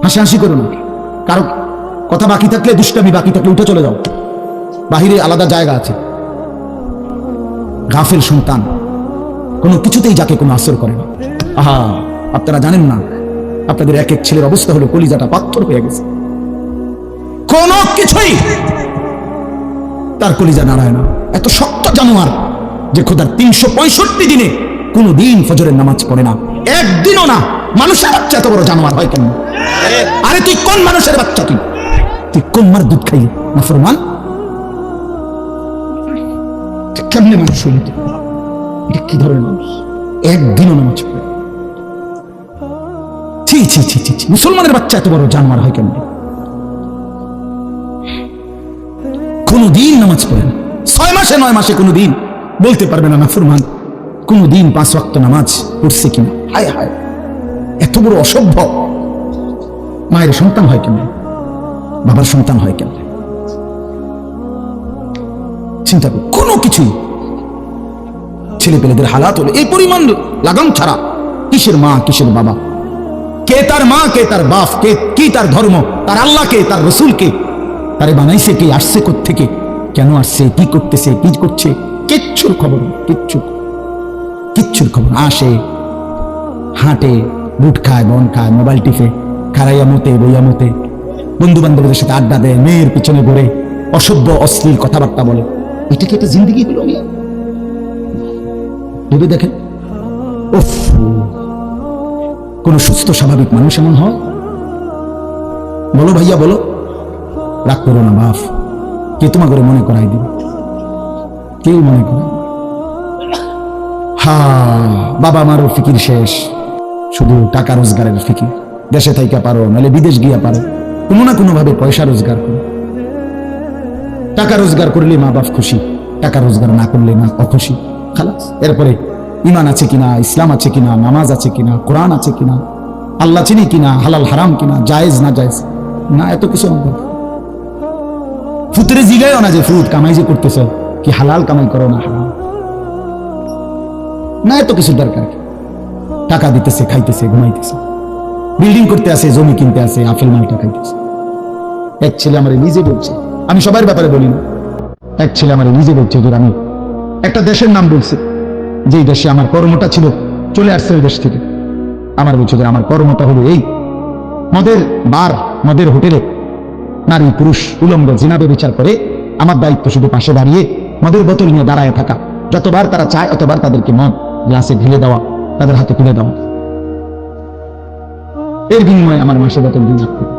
হাসি করো না, কারো কথা বাকি থাকলে, দুষ্টামি বাকি থাকলে উঠে চলে যাও, বাহিরে আলাদা জায়গা আছে। গাফেল সন্তান কোনো কিছুতেই যাকে কোনো আসর করে না। আহা, আপনারা জানেন না, আপনাদের এক এক ছেলের অবস্থা হলো কলিজাটা পাথর হয়ে গেছে, কোন কিছুই তার কলিজা নাড়ায় না। এত শক্ত জানোয়ার যে খোদার 365 দিনে কোনো দিন ফজরের নামাজ পড়ে না, একদিনও না। মানুষের বাচ্চা এত বড় জানোয়ার হয় কেন? আরে তুই কোন মানুষের বাচ্চা? তুই কোন মার দুধ খাইয়ে না ফরমান? কেমনে মানুষ হইল? কি ধরনের মানুষ? একদিনও নামাজ পড়ে? ছি ছি ছি ছি! মুসলমানের বাচ্চা এত বড় জানোয়ার হয় কেন? কোনোদিন নামাজ পড়ে না, 6 মাসে 9 মাসে কোনোদিন বলতে পারবে না নাফরমান কোনোদিন 5 ওয়াক্ত নামাজ পড়ছে কিনা। হায় হায়, এত বড় অসভ্য। মায়ের সন্তান হয় কেমন, বাবার সন্তান হয় কেমন? চিন্তা করো, কোনো কিছুই ছেলে পেলেদের হালাত হলো এই পরিমাণ লাগাম ছাড়া। কিসের মা কিসের বাবা, কে তার মা কে তার বাপ, কে কি তার ধর্ম, তার আল্লাহকে তার রসুলকে, তারে বানাইছে কে, আসছে কোত্থেকে, কেন আসছে, কি করতেছে, কি করছে, কিচ্ছুর খবর, কিচ্ছুর খবর। আসে হাঁটে, বুট খায়, বন খায়, মোবাইল টিপে, খারাইয়া মতে বইয়া মতে, বন্ধু বান্ধবদের সাথে আড্ডা দেয়, মেয়ের পিছনে ঘুরে, অসভ্য অশ্লীল কথাবার্তা বলে। এটা কি একটা জিন্দগি হলো? ভেবে দেখেন। উফ, কোন সুস্থ স্বাভাবিক মানুষ এমন হয়? বলো ভাইয়া বলো। রাগ করো না বাপ, কে তোমার করে মনে করাই দিবে? কেউ মনে করাই। বাবা মারও ফিকির শেষ, শুধু টাকা রোজগারের ফিকির। দেশে থাইকা পারো, নাহলে বিদেশ গিয়া পারো, কোনো না কোনো ভাবে পয়সা রোজগার করো। টাকা রোজগার করলে মা বাপ খুশি, টাকা রোজগার না করলে না অখুশি। খালাস। এরপরে ইমান আছে কিনা, ইসলাম আছে কিনা, নামাজ আছে কিনা, কোরআন আছে কিনা, আল্লাহ চিনি কিনা, হালাল হারাম কিনা, জায়েজ না জায়েজ না, এত কিছু ফুতরে জিগায়ও না যে ফুত কামাই যে করতেছ কি হালাল কামাই করো না হারাম না, এত কিছু দরকার। টাকা দিতেছে, খাইতেছে, ঘুমাইতেছে, বিল্ডিং করতে আসে, জমি কিনতে আসে, আপেল মালটা খাইতেছে। এক ছেলে আমার নিজে বলছে, আমি সবার ব্যাপারে বলি না, এক ছেলে আমার নিজে বলছে যে আমি একটা দেশের নাম বলছে, যেই দেশে আমার কর্মটা ছিল, চলে আসছে ওই দেশ থেকে। আমার বলছে যে আমার কর্মটা হলো এই মদের বার, মদের হোটেলে নারী পুরুষ উলঙ্গ জিনাবে বিচার করে, আমার দায়িত্ব শুধু পাশে দাঁড়িয়ে মদের বোতল নিয়ে দাঁড়ায় থাকা, যতবার তারা চায় অতবার তাদেরকে মদ গ্লাসে ঢেলে দেওয়া, তাদের হাতে তুলে দেওয়া। এর বিনিময়ে আমার মাসে বেতন 2 লাখ টাকা।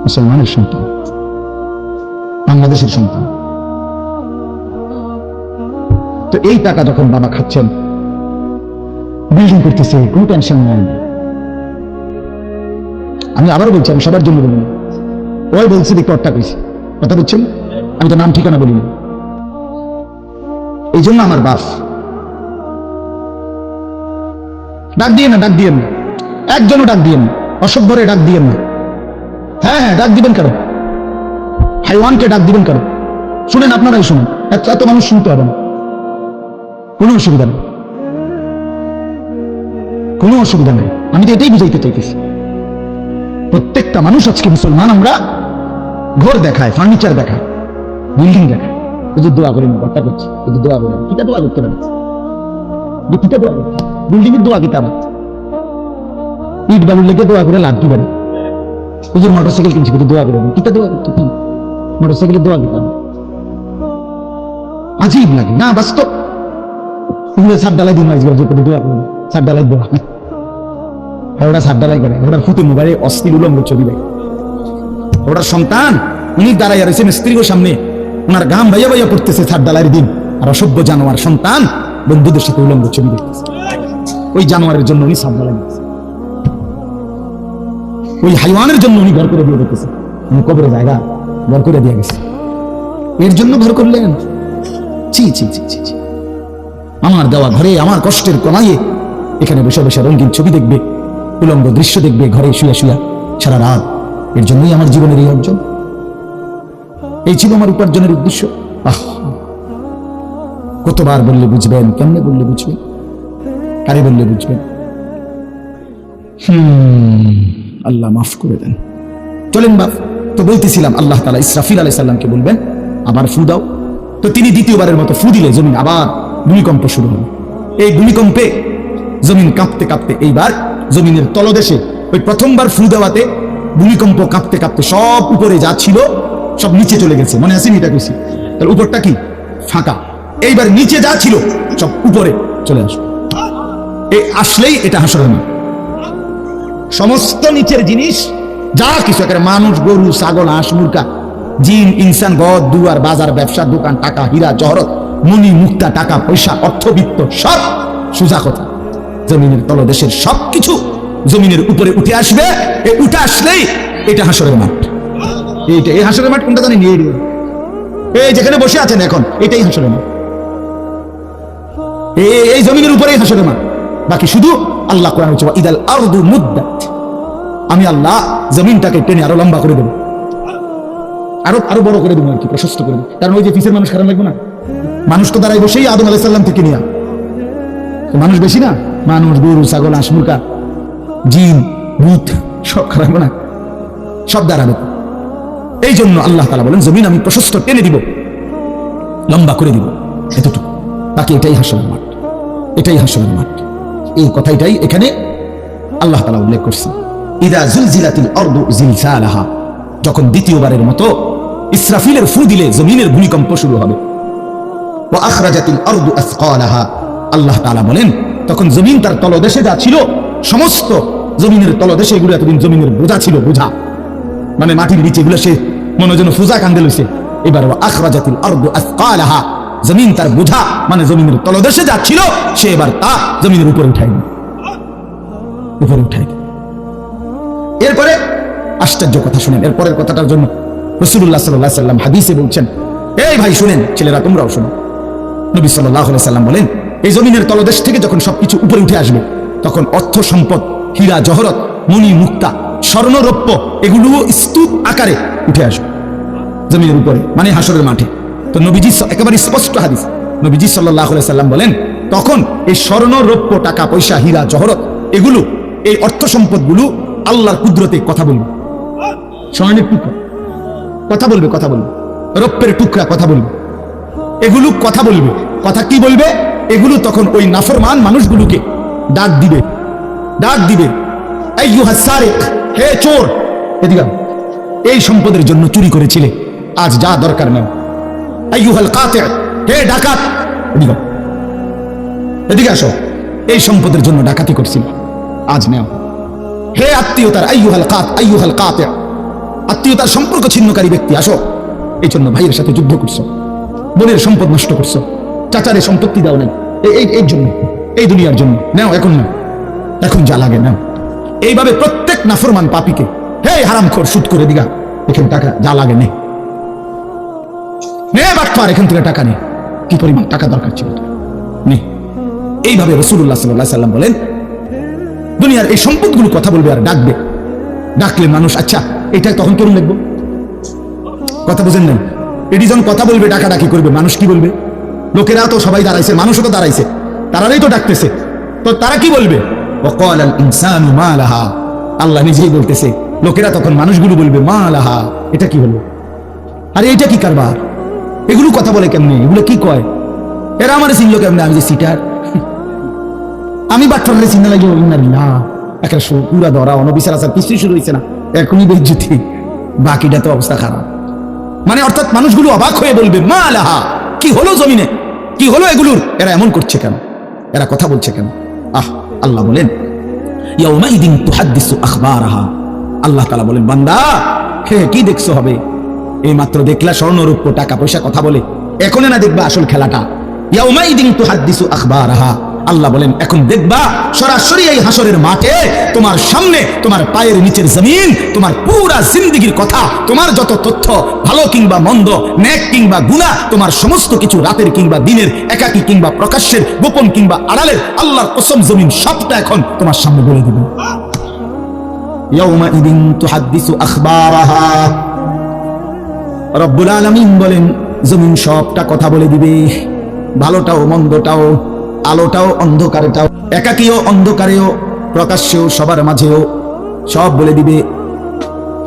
মুসলমানের সন্তান, বাংলাদেশের সন্তান। তো এই টাকা যখন বাবা খাচ্ছেন, বিল্ডিং করতেছে, কোনো টেনশন নাই। আমি আবার বলছি, আমি সবার জন্য বলি, ওই বলছি দেখতে অট্টা কইছি, কথা বুঝছেন? আমি তো নাম ঠিকানা বলিনি। এই জন্য আমার বাপ ডাক দিয়ে না, ডাক দিয়ে না, একজনও ডাক দিয়ে না, অসভ্যরে ডাক দিয়ে না। হ্যাঁ হ্যাঁ, ডাক দিবেন কারো, হাইওয়ানকে ডাক দিবেন কারো। শুনেন, আপনারাই শুনেন, এত মানুষ শুনতে হবে না, কোনো অসুবিধা নেই, কোনো অসুবিধা নেই। আমি তো এটাই বুঝাইতে চাইতেছি, প্রত্যেকটা মানুষ আজকে মুসলমান, আমরা ঘর দেখায়, ফার্নিচার দেখায়, বিল্ডিং দেখায়, যদি দোয়া করি না, কথা করছি, যদি দোয়া করি, কিটা দোয়া করতে পারে, কিটা দোয়া করতে, বিল্ডিং এর দোয়া কিতা আবার ইট বালুর লেগে দোয়া করে লাভ কি পারে? ওই যে মোটরসাইকেল কিনছি, কিন্তু দোয়া করে কিতা দোয়া করতে, কি মোটরসাইকেলের দোয়া কিতা আজীব লাগে না? বাস্তব সার ডালাই দিন দোয়া করুন, সার ডালাই দোয়া, ওরা সার ডালাই করে, ওরা ফুটে মোবাইলে অস্থির উলঙ্গ ছবি দেয়। ওরা সন্তান উনি দাঁড়াইয়া রয়েছেন স্ত্রীর সামনে, ওনার ঘাম ভাইয়া ভাইয়া পড়তেছে সার ডালাইয়ের দিন, আর অসভ্য জানোয়ার সন্তান বন্ধুদের সাথে উলঙ্গ ছবি দেখতেছে। ওই জানোয়ারের জন্য উনি সার ডালাই দিতেছে, ওই হাইওয়ানের জন্য উনি ঘর করে দিয়ে দেখতেছে, উনি কবরে জায়গা ঘর করে দিয়ে গেছে, এর জন্য ঘর করলেন? ছি ছি ছি ছি ছি। আমার দেওয়া ঘরে আমার কষ্টের কমাইয়ে এখানে বসে বসে রঙিন ছবি দেখবে, উলঙ্গ দৃশ্য দেখবে ঘরে শুয়া শুয়া সারা রাত। এর জন্যই আমার জীবনের এই অর্জন, এই ছিল আমার উপার্জনের উদ্দেশ্য। কতবার বললে বুঝবেন, কেমনে বললে বুঝবেন, কারে বললে বুঝবেন? আল্লাহ মাফ করে দেন। চলেন বাপ, তো বলতেছিলাম আল্লাহ তাআলা ইসরাফিল আলাইহিস সালামকে বলবেন আবার ফু দাও। তো তিনি দ্বিতীয়বারের মতো ফু দিলে জমিন আবার ভূমিকম্প শুরু হলো। এই ভূমিকম্পে জমিন কাঁপতে কাঁপতে, এইবার জমিনের তলদেশে ওই প্রথমবার ফু দেওয়াতে ভূমিকম্প কাঁপতে কাঁপতে সব উপরে যা ছিল সব নিচে চলে গেছে। মনে আছে এটা কইছি? তাহলে উপরটা কি ফাঁকা, এইবার নিচে যা ছিল সব উপরে চলে আসবে। এই আসলেই এটা হাসরের মাঠ। সমস্ত নিচের জিনিস যা কিছু, একটা মানুষ, গরু, ছাগল, হাঁস, মুরগা, জিন, ইনসান, ঘর দুয়ার, বাজার, ব্যবসা, দোকান, টাকা, হীরা জহরত, মণি, মুক্তা, টাকা পয়সা, অর্থবিত্ত, সব সোজা কথা জমিনের তলদেশের সবকিছু জমিনের উপরে উঠে আসবে। উঠে আসলেই এটা হাসরের মাঠ। এইটা এই হাসরের মাঠ কোনটা জানি নিয়ে এই যেখানে বসে আছেন এখন এটাই হাসরের মাঠ। এই জমিনের উপরেই হাসরের মাঠ। বাকি শুধু আল্লাহ কোরআন বলছে ইদাল আরদু মুদ্দাত, আমি আল্লাহ জমিনটাকে টেনে আরো লম্বা করে দেবো, আরো বড় করে দেবো আর কি, প্রশস্ত করে দেবো। কারণ ওই যে পিছের মানুষ খারাপ লাগবে না, মানুষ তো দাঁড়াই বসেই আদম আলাইহিস সালাম থেকে নিয়ে, মানুষ বেশি না, মানুষ গরু ছাগল হাঁস মুরগা জিন ভূত সব খারাপ না, সব দাঁড়াবে। এই জন্য আল্লাহ তাআলা বলেন জমিন আমি প্রশস্ত টেনে দিব, লম্বা করে দিব, এতটুকু। বাকি এটাই হাসরের মাঠ, এটাই হাসরের মাঠ। এই কথাটাই এখানে আল্লাহ তাআলা উল্লেখ করছেন। ইদা জুলজিলাতিল আরদু জিলজালাহা, যখন দ্বিতীয়বারের মতো ইসরাফিলের ফু দিলে জমিনের ভূমিকম্প শুরু হবে। ওয়া আখরাজাতিল আরদু আসকালাহা, আল্লাহ তাআলা বলেন তখন জমিন তার তলদেশে যা ছিল সমস্ত জমিনের তলদেশে, এগুলো এতদিন জমিনের বোঝা ছিল, বোঝা মানে মাটির নিচে, এগুলো সে মনে যেন ফুজা কান্দে লইছে। এবার ওয়া আখরাজাতিল আরদু আসকালাহা, জমিন তার বোঝা মানে জমিনের তলদেশে যা ছিল সে এবার তা জমিনের উপরে উঠায়, উপরে উঠায়। এরপরে আশ্চর্য কথা শুনেন, এরপরের কথাটার জন্য রাসূলুল্লাহ সাল্লাল্লাহু আলাইহি ওয়াসাল্লাম হাদিসে বলছেন, এই ভাই শুনেন, ছেলেরা তোমরাও শোনো। নবী সাল্লাল্লাহু আলাইহি ওয়াসাল্লাম বলেন এই জমিনের তলদেশ থেকে যখন সবকিছু উপরে উঠে আসবে তখন অর্থ সম্পদ, হীরা জহরত, মণি মুক্তা, স্বর্ণ রৌপ্য এগুলো স্তূপ আকারে উঠে আসবে জমিনের উপরে, মানে হাসরের মাঠে। তো নবীজি একেবারে স্পষ্ট হাদিস, নবীজি সাল্লাল্লাহু আলাইহি ওয়াসাল্লাম বলেন তখন এই স্বর্ণ রৌপ্য, টাকা পয়সা, হীরা জহরত এগুলো, এই অর্থ সম্পদগুলো আল্লাহর কুদরতে কথা বলবে। স্বর্ণের টুকরা কথা বলবে, কথা বলবে, রৌপ্যের টুকরা কথা বলবে, এগুলো কথা বলবে। কথা কি বলবে? এগুলো তখন ওই নাফরমান মানুষগুলোকে ডাক দিবে, ডাক দিবে, আইয়ুহাস সারিক, হে চোর, এদিকে এই সম্পদের জন্য চুরি করেছিলে, আজ যা দরকার নাও। আইয়ুহাল কাতি', হে ডাকাত, এদিকে এদিকে আসো, এই সম্পদের জন্য ডাকাতি করছিল, আজ নাও। হে আত্মীয়তার, আইয়ুহাল কাতি', আত্মীয়তার সম্পর্ক ছিন্নকারী ব্যক্তি, আসো, এই জন্য ভাইয়ের সাথে যুদ্ধ করছো, বোনের সম্পদ নষ্ট করছো, চাচারে সম্পত্তি দাও নাই, এই জন্য, এই দুনিয়ার জন্য নাও, এখন না, এখন যা লাগে নাও। এইভাবে প্রত্যেক নাফরমান পাপীকে, হে হারামখোর, শুট করে দিগা, এখানে টাকা যা লাগে নে, নে বাটপার, এখান থেকে টাকা নে, কি পরিমাণ টাকা দরকার ছিল নে। এইভাবে রাসূলুল্লাহ সাল্লাল্লাহু আলাইহি ওয়াসাল্লাম বলেন দুনিয়ার এই সম্পদগুলো কথা বলবে আর ডাকবে, ডাকলে মানুষ, আচ্ছা এটা তখন কেমন দেখবো, কথা বুঝেন নাই? এটি যখন কথা বলবে, ডাকাডাকি করবে, মানুষ কি বলবে? লোকেরা তো সবাই দাঁড়াইছে, মানুষও তো দাঁড়াইছে, তারাই তো ডাকতেছে, তো তারা কি বলবে? ওয়াকালাল ইনসানু মা লাহা, আল্লাহ নিজেই বলতেছে, লোকেরা তখন মানুষগুলো বলবে মা লাহা, এটা কি হলো, আরে এটা কি কারবার, এগুলো কথা বলে কেমনে, এগুলো কি কয়, এরা আমার চিনলো কেমনে, আমি যে সিটার, আমি বাট্টারে চিন্তা লাগে না, একটা পুরা ধরা অনবিচার আচার কিছুই শুরু হয়েছে না, এখনই বেজ্জতি, বাকিটা তো অবস্থা খারাপ। মানে অর্থাৎ মানুষগুলো অবাক হয়ে বলবে মা লাহা, কি হলো জমিনে, কি হলো এগুলোর, এরা এমন করছে কেন, এরা কথা বলছে কেন? আল্লাহ বলেন ইয়াউমাইদিন তুহাদ্দিসু আখবারাহা, আল্লাহ তাআলা বলেন বান্দা হে কি দেখছো হবে, এই মাত্র দেখলা স্বর্ণ রূপ টাকা পয়সা কথা বলে, এখন না দেখবা আসল খেলাটা। ইয়াউমাইদিন তুহাদ্দিসু আখবারাহা, আল্লাহ বলেন এখন দেখবা সরাসরি এই হাসরের মাঠে তোমার সামনে, তোমার পায়ের নিচের জমিন, তোমার পুরা জিন্দেগীর কথা, তোমার যত তথ্য, ভালো কিংবা মন্দ, নেক কিংবা গুনাহ, তোমার সমস্ত কিছু, রাতের কিংবা দিনের, একাকী কিংবা প্রকাশ্যের, গোপন কিংবা আড়ালের, আল্লাহর কসম জমিন সবটা এখন তোমার সামনে বলে দিবে। ইয়াউমাইদিন তুহাদ্দিসু আখবারাহা, রব্বুল আলামিন বলেন জমিন সবটা কথা বলে দিবে, ভালোটাও মন্দটাও, আলোটাও অন্ধকারটাও, একাকীও অন্ধকারেও, প্রকাশ্যেও সবার মাঝেও সব বলে দিবে।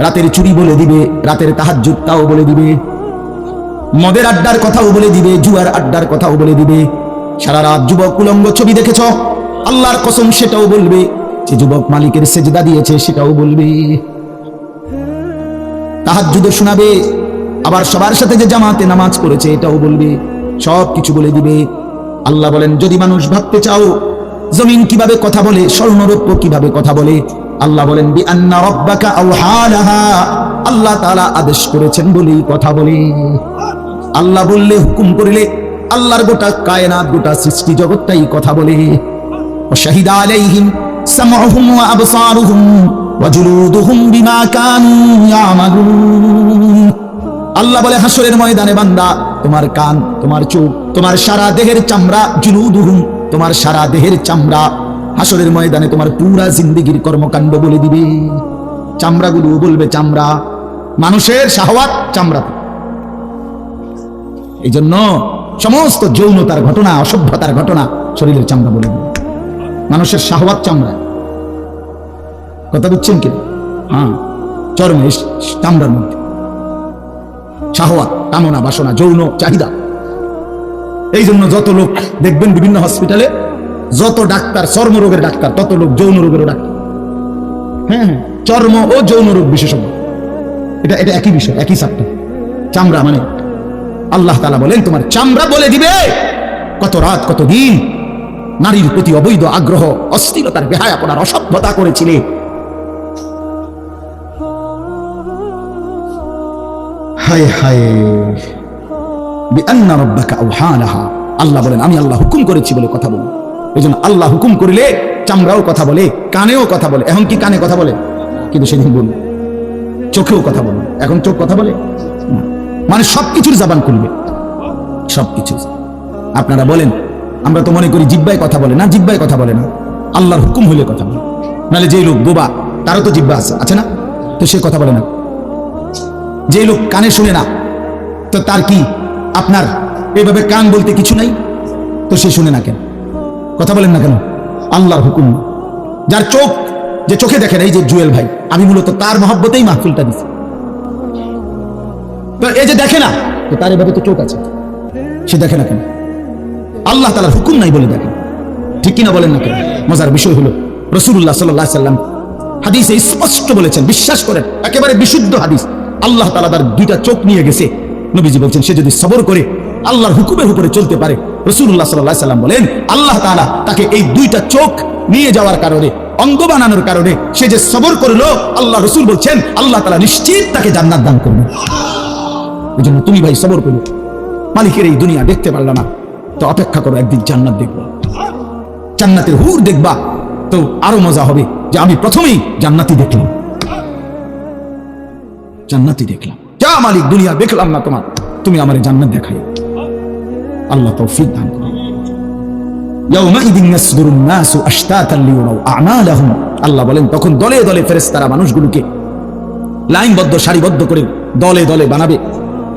রাতের চুরি বলে দিবে, রাতের তাহাজ্জুদ তাও বলে দিবে, মদের আড্ডার কথাও বলে দিবে, জুয়ার আড্ডার কথাও বলে দিবে। সারা রাত যুবক উলঙ্গ ছবি দেখেছ, আল্লাহর কসম সেটাও বলবে, যে যুবক মালিকের সেজদা দিয়েছে সেটাও বলবে, তাহাজ্জুদও শোনাবে, আবার সবার সাথে যে জামাতে নামাজ পড়েছে এটাও বলবে, সব কিছু বলে দিবে। আল্লাহ বলেন যদি মানুষ ভাবতে চাও জমিন কিভাবে কথা বলে, স্বর্ণরৌপ্য কিভাবে কথা বলে, আল্লাহ বলেন বিআন্না রাব্বাকা আওহালাহা, আল্লাহ তাআলা আদেশ করেছেন বলেই কথা বলে। আল্লাহ বললে, হুকুম করিলে আল্লাহর গোটা কায়নাত, গোটা সৃষ্টি জগৎটাই কথা বলে। ওয়া শাহিদা আলাইহিম সামউহুম ওয়া আবসারুহুম ওয়া জুলুদুহুম বিমা কানু ইয়ামালুন। আল্লাহ বলে হাসরের ময়দানে বান্দা তোমার কান, তোমার চোখ, তোমার সারা দেহের চামড়া, জুলুদুহুম তোমার সারা দেহের চামড়া হাসরের ময়দানে তোমার পুরা জিন্দেগীর কর্মকাণ্ড বলে দিবে। চামড়াগুলো বলবে চামড়া, মানুষের শাহওয়াত চামড়া। এই জন্য সমস্ত যৌনতার ঘটনা, অসভ্যতার ঘটনা শরীরের চামড়া বলে দিবে। মানুষের শাহওয়াত চামড়া, কথা বুঝছেন কি? হ্যাঁ, চর্মে চামড়ার মধ্যে শাহওয়াত, কামনা, বাসনা, যৌন চাহিদা। এই জন্য যত লোক দেখবেন বিভিন্ন হসপিটালে, যত ডাক্তার চর্মরোগের ডাক্তার, তত লোক যৌন রোগেরও ডাক্তার। হ্যাঁ, চর্ম ও যৌন রোগ বিশেষজ্ঞ, এটা একই বিষয়, একই সাবজেক্ট। চামড়া মানে আল্লাহ তাআলা বলেন তোমার চামড়া বলে দিবে কত রাত কত দিন নারীর প্রতি অবৈধ আগ্রহ, অস্থিরতার বেহায়াপনার অসভ্যতা করেছিলে। হায় হায়, বিআন্না রাব্বাকা আওহা লাহা। আল্লাহ বলেন আমি আল্লাহ হুকুম করেছি বলে কথা বলি। এই জন্য আল্লাহ হুকুম করিলে চামড়াও কথা বলে, কানেও কথা বলে। এখন কি কানে কথা বলে? কিন্তু সেদিন বলল চোখেও কথা বলে। এখন চোখ কথা বলে না। মানে সবকিছুর জবান খুলবে, সবকিছু। আপনারা বলেন আমরা তো মনে করি জিহ্বায় কথা বলে না, জিহ্বায় কথা বলে না, আল্লাহর হুকুম হইলে কথা বলে। নাহলে যে লোক বোবা তারও তো জিহ্বা আছে না, তো সে কথা বলে না। যে লোক কানে শুনে না, তো তার কি আপনার এইভাবে কান বলতে কিছু নাই, তো সে শুনে না কেন? কথা বলেন না কেন? আল্লাহর হুকুম। যার চোখ, যে চোখে দেখেন, এই যে জুয়েল ভাই, আমি মূলত তার মহব্বতেই মাহফিলটা দিছি। তো এই যে দেখে না, তো তার এভাবে তো চোখ আছে, সে দেখে না কেন? আল্লাহ তাআলার হুকুম নাই বলে দেখে। ঠিক কিনা বলেন না কেন? মজার বিষয় হলো রাসূলুল্লাহ সাল্লাল্লাহু আলাইহি সাল্লাম হাদিসে স্পষ্ট বলেছেন, বিশ্বাস করেন, একেবারে বিশুদ্ধ হাদিস। আল্লাহ তাআলা তার দুইটা চোখ নিয়ে গেছে। নবীজি বলছেন সে যদি সবর করে আল্লাহর হুকুমের উপরে চলতে পারে, রাসূলুল্লাহ সাল্লাল্লাহু আলাইহি সাল্লাম বলেন আল্লাহ তাআলা তাকে এই দুইটা চোখ নিয়ে যাওয়ার কারণে, অঙ্গ বানানোর কারণে সে যে সবর করলো, আল্লাহ রাসূল বলছেন আল্লাহ তাআলা নিশ্চিত তাকে জান্নাত দান করবেন। এই জন্য তুমি ভাই সবর করো। মালিকের এই দুনিয়া দেখতে পারলা না, তো অপেক্ষা করো, একদিন জান্নাত দেখবা, জান্নাতের হুর দেখবা, তো আরো মজা হবে যে আমি প্রথমেই জান্নাতি দেখলাম, জান্নাতি দেখলাম। যা মালিক, দুনিয়া দেখলাম না তোমার, তুমি আমার জান্নাত দেখাই। আল্লাহ তৌফিক দান করুন। ইয়াউমাইদিন ইয়াসদুরুন নাসু আশতাতান লিয়ারাউ আ'মালাহুম। আল্লাহ বলেন তখন দলে দলে ফেরেশতারা মানুষগুলোকে লাইনবদ্ধ, সারিবদ্ধ করে দলে দলে বানাবে।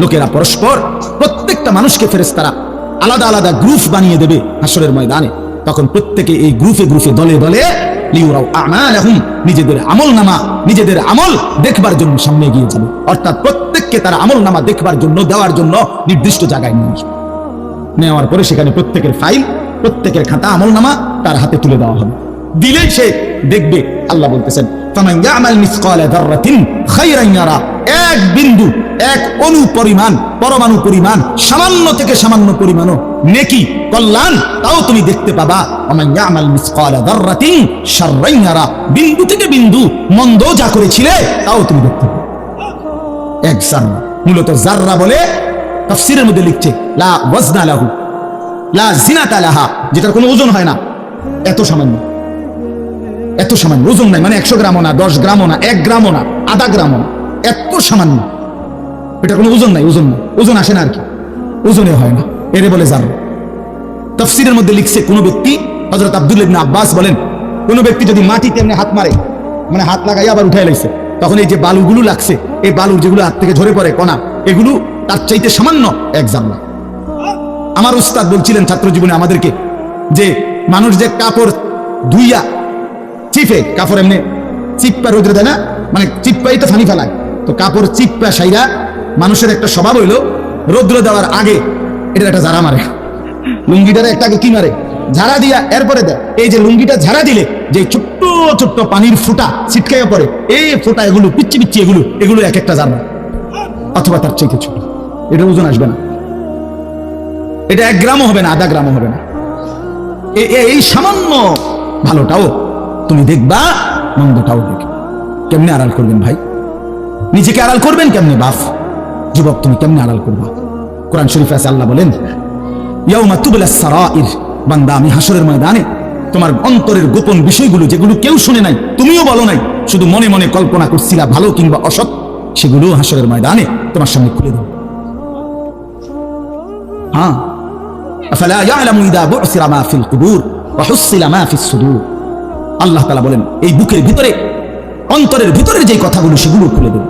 লোকেরা পরস্পর, প্রত্যেকটা মানুষকে ফেরেশতারা আলাদা আলাদা গ্রুপ বানিয়ে দেবে হাসরের ময়দানে। তখন প্রত্যেকে এই গ্রুপে গ্রুপে, দলে দলে লিয়ারাউ আ'মালাহুম, নিজেদের আমলনামা, নিজেদের আমল দেখবার জন্য সামনে এগিয়ে যাবে। অর্থাৎ প্রত্যেককে তার আমলনামা দেখবার জন্য, দেওয়ার জন্য নির্দিষ্ট জায়গায় নিয়ে আসবে। নেওয়ার পরে সেখানে প্রত্যেকের ফাইল, প্রত্যেকের খাতা, আমলনামা তার হাতে তুলে দেওয়া হবে। দিলেই সে দেখবে। আল্লাহ বলতেছেন ফামান ইয়ামাল মিসকালা যাররাতিন খায়রান ইয়ারা। এক বিন্দু, এক অণু পরিমাণ, পরমাণু পরিমাণ, সামান্য থেকে সামান্য পরিমাণও নেকি, কল্যাণ, তাও তুমি দেখতে পাবা। ওমান ইয়ামাল মিসকালা যাররাতিন শাররান ইয়ারা। বিন্দু থেকে বিন্দু মন্দ যা করেছিলে তাও তুমি দেখতে পাবে। এক জাররা, মূলত জাররা বলে তাফসীরের মধ্যে লিখছে লা ওয়াজনা লাহু লা জিনাতা লাহা, যেটার কোনো ওজন হয় না, এত সামান্য, এত সামান্য, ওজন নাই। মানে 100 গ্রামও না, 10 গ্রামও না, 1 গ্রামও না, আধা গ্রামও না, এত সামান্য। এটা কোনো ওজন নাই, ওজন নাই, ওজন আসে না আর কি, ওজনে হয় না, এরে বলে জাররা। তাফসীরের মধ্যে লিখছে কোন ব্যক্তি, হযরত আব্দুল্লাহ ইবনে আব্বাস বলেন, কোন ব্যক্তি যদি মাটিতে এমনি হাত মারে, মানে হাত লাগাই আবার উঠাই লাইছে, তখন এই যে বালুগুলো লাগছে, এই বালুর যেগুলো হাত থেকে ঝরে পড়ে কণা, এগুলো তার চাইতে সামান্য এক জাররা। আমার উস্তাদ বলছিলেন ছাত্র জীবনে আমাদেরকে, যে মানুষ যে কাপড় ধুইয়া চিপে, কাপড় এমনি চিপ্পা রোদ্রে দেয় না, মানে চিপ্পাই তো ফানি ফেলায়, তো কাপড় চিপ্পা সাইরা মানুষের একটা স্বভাব হইলো রৌদ্র দেওয়ার আগে এটা একটা ঝাড়া মারে, লুঙ্গিটারে একটা কি মারে, ঝাড়া দিয়া এরপরে দেয়। এই যে লুঙ্গিটা ঝাড়া দিলে যে ছোট্ট ছোট্ট পানির ফুটা ছিটকাইয়া পড়ে, এই ফুটা এগুলো পিচ্ছি পিচ্ছি, এগুলো এক একটা জাররা, অথবা তার চাইতে ছোট। এটা ওজন আসবে না, এটা 1 গ্রামও হবে না, আধা গ্রামও হবে না। এই সামান্য ভালোটাও তুমি দেখবা, মন্দটাও দেখবে। কেমনে আড়াল করবেন ভাই? নিজেকে আড়াল করবেন কেমনে? বাপ যুবক, তুমি কেমনে আড়াল করবা? কোরআন শরীফে আছে, আল্লাহ বলেন ইয়াউমা তুবলাস সারাইর। বান্দা, আমি হাসরের ময়দানে তোমার অন্তরের গোপন বিষয়গুলো, যেগুলো কেউ শুনে নাই, তুমিও বলো নাই, শুধু মনে মনে কল্পনা করছিলা ভালো কিংবা অসৎ, সেগুলো হাসরের ময়দানে তোমার সামনে খুলে দাও। হ্যাঁ, আফালা ইয়ালামু ইযা বু'সিরা মা ফিল কুবুর ওয়া হুসিলা মা ফিস সুদূর। আল্লাহ তাআলা বলেন এই বুকের ভিতরে, অন্তরের ভিতরের যে কথাগুলো, সেগুলো খুলে দেব।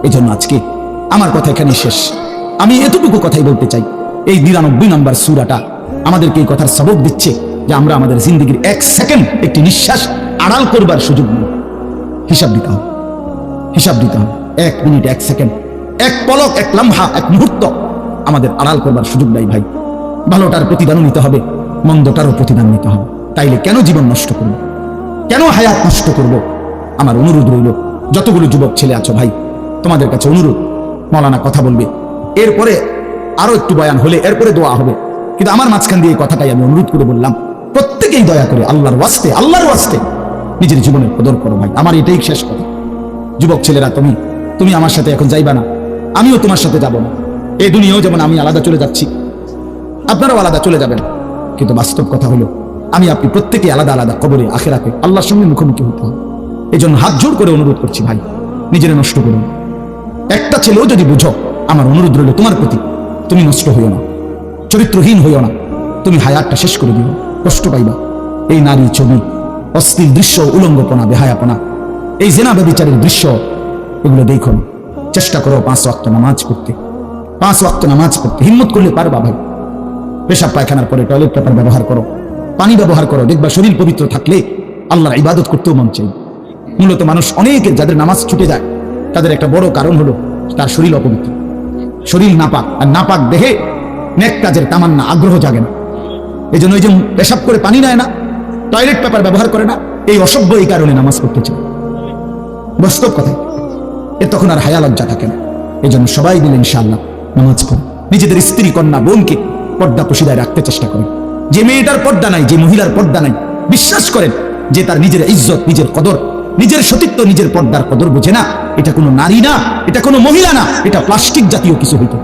এই জন্য আজকে আমার কথা এখানে শেষ। আমি এতটুকু কথাই বলতে চাই, এই ৯২ নম্বর সূরাটা আমাদেরকে এই কথার সবক দিচ্ছে যে আমরা আমাদের জিন্দেগির এক সেকেন্ড, একটি নিঃশ্বাস আড়াল করবার সুযোগ নেই। হিসাব দিতে হবে, হিসাব দিতে হবে। 1 মিনিট, 1 সেকেন্ড, 1 পলক, 1 লম্হা, 1 মুহূর্ত আমাদের আড়াল করবার সুযোগ নাই ভাই। ভালোটার প্রতিদানও নিতে হবে, মন্দটারও প্রতিদান নিতে হবে। তাইলে কেন জীবন নষ্ট করব, কেন হায়াত নষ্ট করব? আমার অনুরোধ রইল, যতগুলো যুবক ছেলে আছো ভাই, তোমাদের কাছে অনুরোধ, মৌলানা কথা বলবে, এরপরে আরো একটু বয়ান হলে এরপরে দোয়া হবে, কিন্তু আমার মাঝখান দিয়ে কথাটাই আমি অনুরোধ করে বললাম, প্রত্যেকেই দয়া করে আল্লাহর ওয়াস্তে, আল্লাহর ওয়াস্তে নিজের জীবনের কদর করো ভাই। আমার এটাই শেষ কথা। যুবক ছেলেরা, তুমি আমার সাথে এখন যাইবা না, আমিও তোমার সাথে যাব না। এই দুনিয়াও যেমন আমি আলাদা চলে যাচ্ছি, আপনারাও আলাদা চলে যাবেন, কিন্তু বাস্তব কথা হলো আমি আপনি প্রত্যেকেই আলাদা আলাদা কবরে, আখিরাতে আল্লাহর সঙ্গে মুখোমুখি হতে হবে। এই জন্য হাত জোড় করে অনুরোধ করছি ভাই, নিজেরা নষ্ট করুন। একটা ছেলেও যদি বুঝো, আমার অনুরোধ রইল তোমার প্রতি, তুমি নষ্ট হইও না, চরিত্রহীন হইও না, তুমি হায়াতটা শেষ করে দিও, কষ্ট পাইবা। এই নারী ছবি, অশ্লীল দৃশ্য, উলঙ্গপনা, বেহায়াপনা, এই জেনা ব্যভিচারের দৃশ্য, এগুলো দেখো না। চেষ্টা করো 5 ওয়াক্ত নামাজ করতে, 5 ওয়াক্ত নামাজ পড়তে হিম্মত করলে পারবা ভাই। পেশাব পায়খানার পরে টয়লেট পেপার ব্যবহার করো, পানি ব্যবহার করো, দেখবা শরীর পবিত্র থাকলে আল্লাহর ইবাদত করতেও মন চাই। মূলত মানুষ অনেকের যাদের নামাজ ছুটে যায়, তাদের একটা বড় কারণ হলো তার শরীর অপবিত্র, শরীর নাপাক, আর নাপাক দেহে নেক কাজের তামান্না, আগ্রহ জাগে না। এই জন্য ওই যে পেশাব করে পানি নেয় না, টয়লেট পেপার ব্যবহার করে না, এই অসভ্য এই কারণে নামাজ পড়তে চায়। বাস্তব কথা, এর তখন আর হায়া লজ্জা থাকে না। এই জন্য সবাই মিলে ইনশাআল্লাহ নামাজ পড়ে নিজেদের স্ত্রী, কন্যা, বোনকে পর্দা পশিদায় রাখতে চেষ্টা করেন। যে মেয়েটার পর্দা নাই, যে মহিলার পর্দা নাই, বিশ্বাস করেন যে তার নিজের ইজ্জত, নিজের কদর, নিজের সতীত্ব, নিজের পর্দার কদর বোঝে না। এটা কোনো নারী না, এটা কোনো মহিলা না, এটা প্লাস্টিক জাতীয় কিছু হইতো।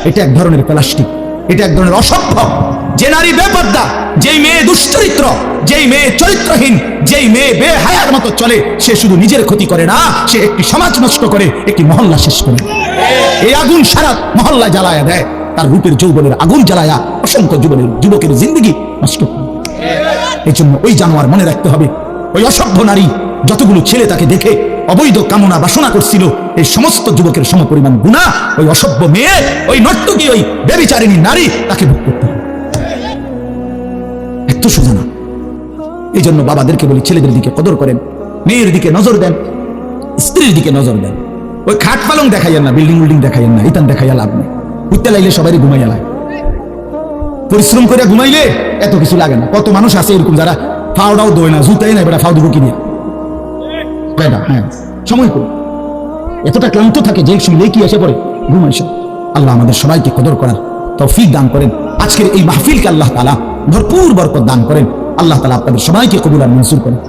এটা এক ধরনের প্লাস্টিক, এটা এক ধরনের অসভ্য। যে নারী বেপর্দা, যেই মেয়ে দুশ্চরিত্র, যেই মেয়ে চরিত্রহীন, যেই মেয়ে বেহায়ার মতো চলে, সে শুধু নিজের ক্ষতি করে না, সে একটি সমাজ নষ্ট করে, একটি মহল্লা শেষ করে। এই আগুন সারা মহল্লা জ্বালায়া দেয়, তার রূপের যৌবনের আগুন জ্বালায়া অসংখ্য যুবকের জিন্দগি নষ্ট করে। এই জন্য ওই জানোয়ার মনে রাখতে হবে, ওই অসভ্য নারী যতগুলো ছেলে তাকে দেখে অবৈধ কামনা বাসনা করছিল, এই সমস্ত যুবকের সমপরিমাণ গুনাহ ওই অসভ্য মেয়ে, ওই নর্তকী, ওই ব্যভিচারিণী নারী তাকে ভোগ করতে হবে। এত সোজা না। এই জন্য বাবাদেরকে বলি, ছেলেদের দিকে কদর করেন, মেয়ের দিকে নজর দেন, স্ত্রীর দিকে নজর দেন। ওই খাট পালং দেখাইয়েন না, বিল্ডিং উল্ডিং দেখাইয়েন না, ইতান দেখাইয়া লাভ নেই। উঠতে লাইলে সবাই ঘুমাইয়া লাগে, পরিশ্রম করে ঘুমাইলে এত কিছু লাগে না। কত মানুষ আছে এরকম যারা ফাওড়াও দোয় না, জুতাই না, বেটা ফাও দিব কিনে। হ্যাঁ, সময় করুন। এতটা ক্লান্ত থাকে যে শুনলে কি এসে পড়ে ঘুমাইছে। আল্লাহ আমাদের সবাইকে কদর করার তৌফিক দান করেন। আজকের এই মাহফিলকে আল্লাহ তাআলা ভরপুর বরকত দান করেন। আল্লাহ তাআলা আপনাদের সবাইকে কবুল আর মঞ্জুর করেন।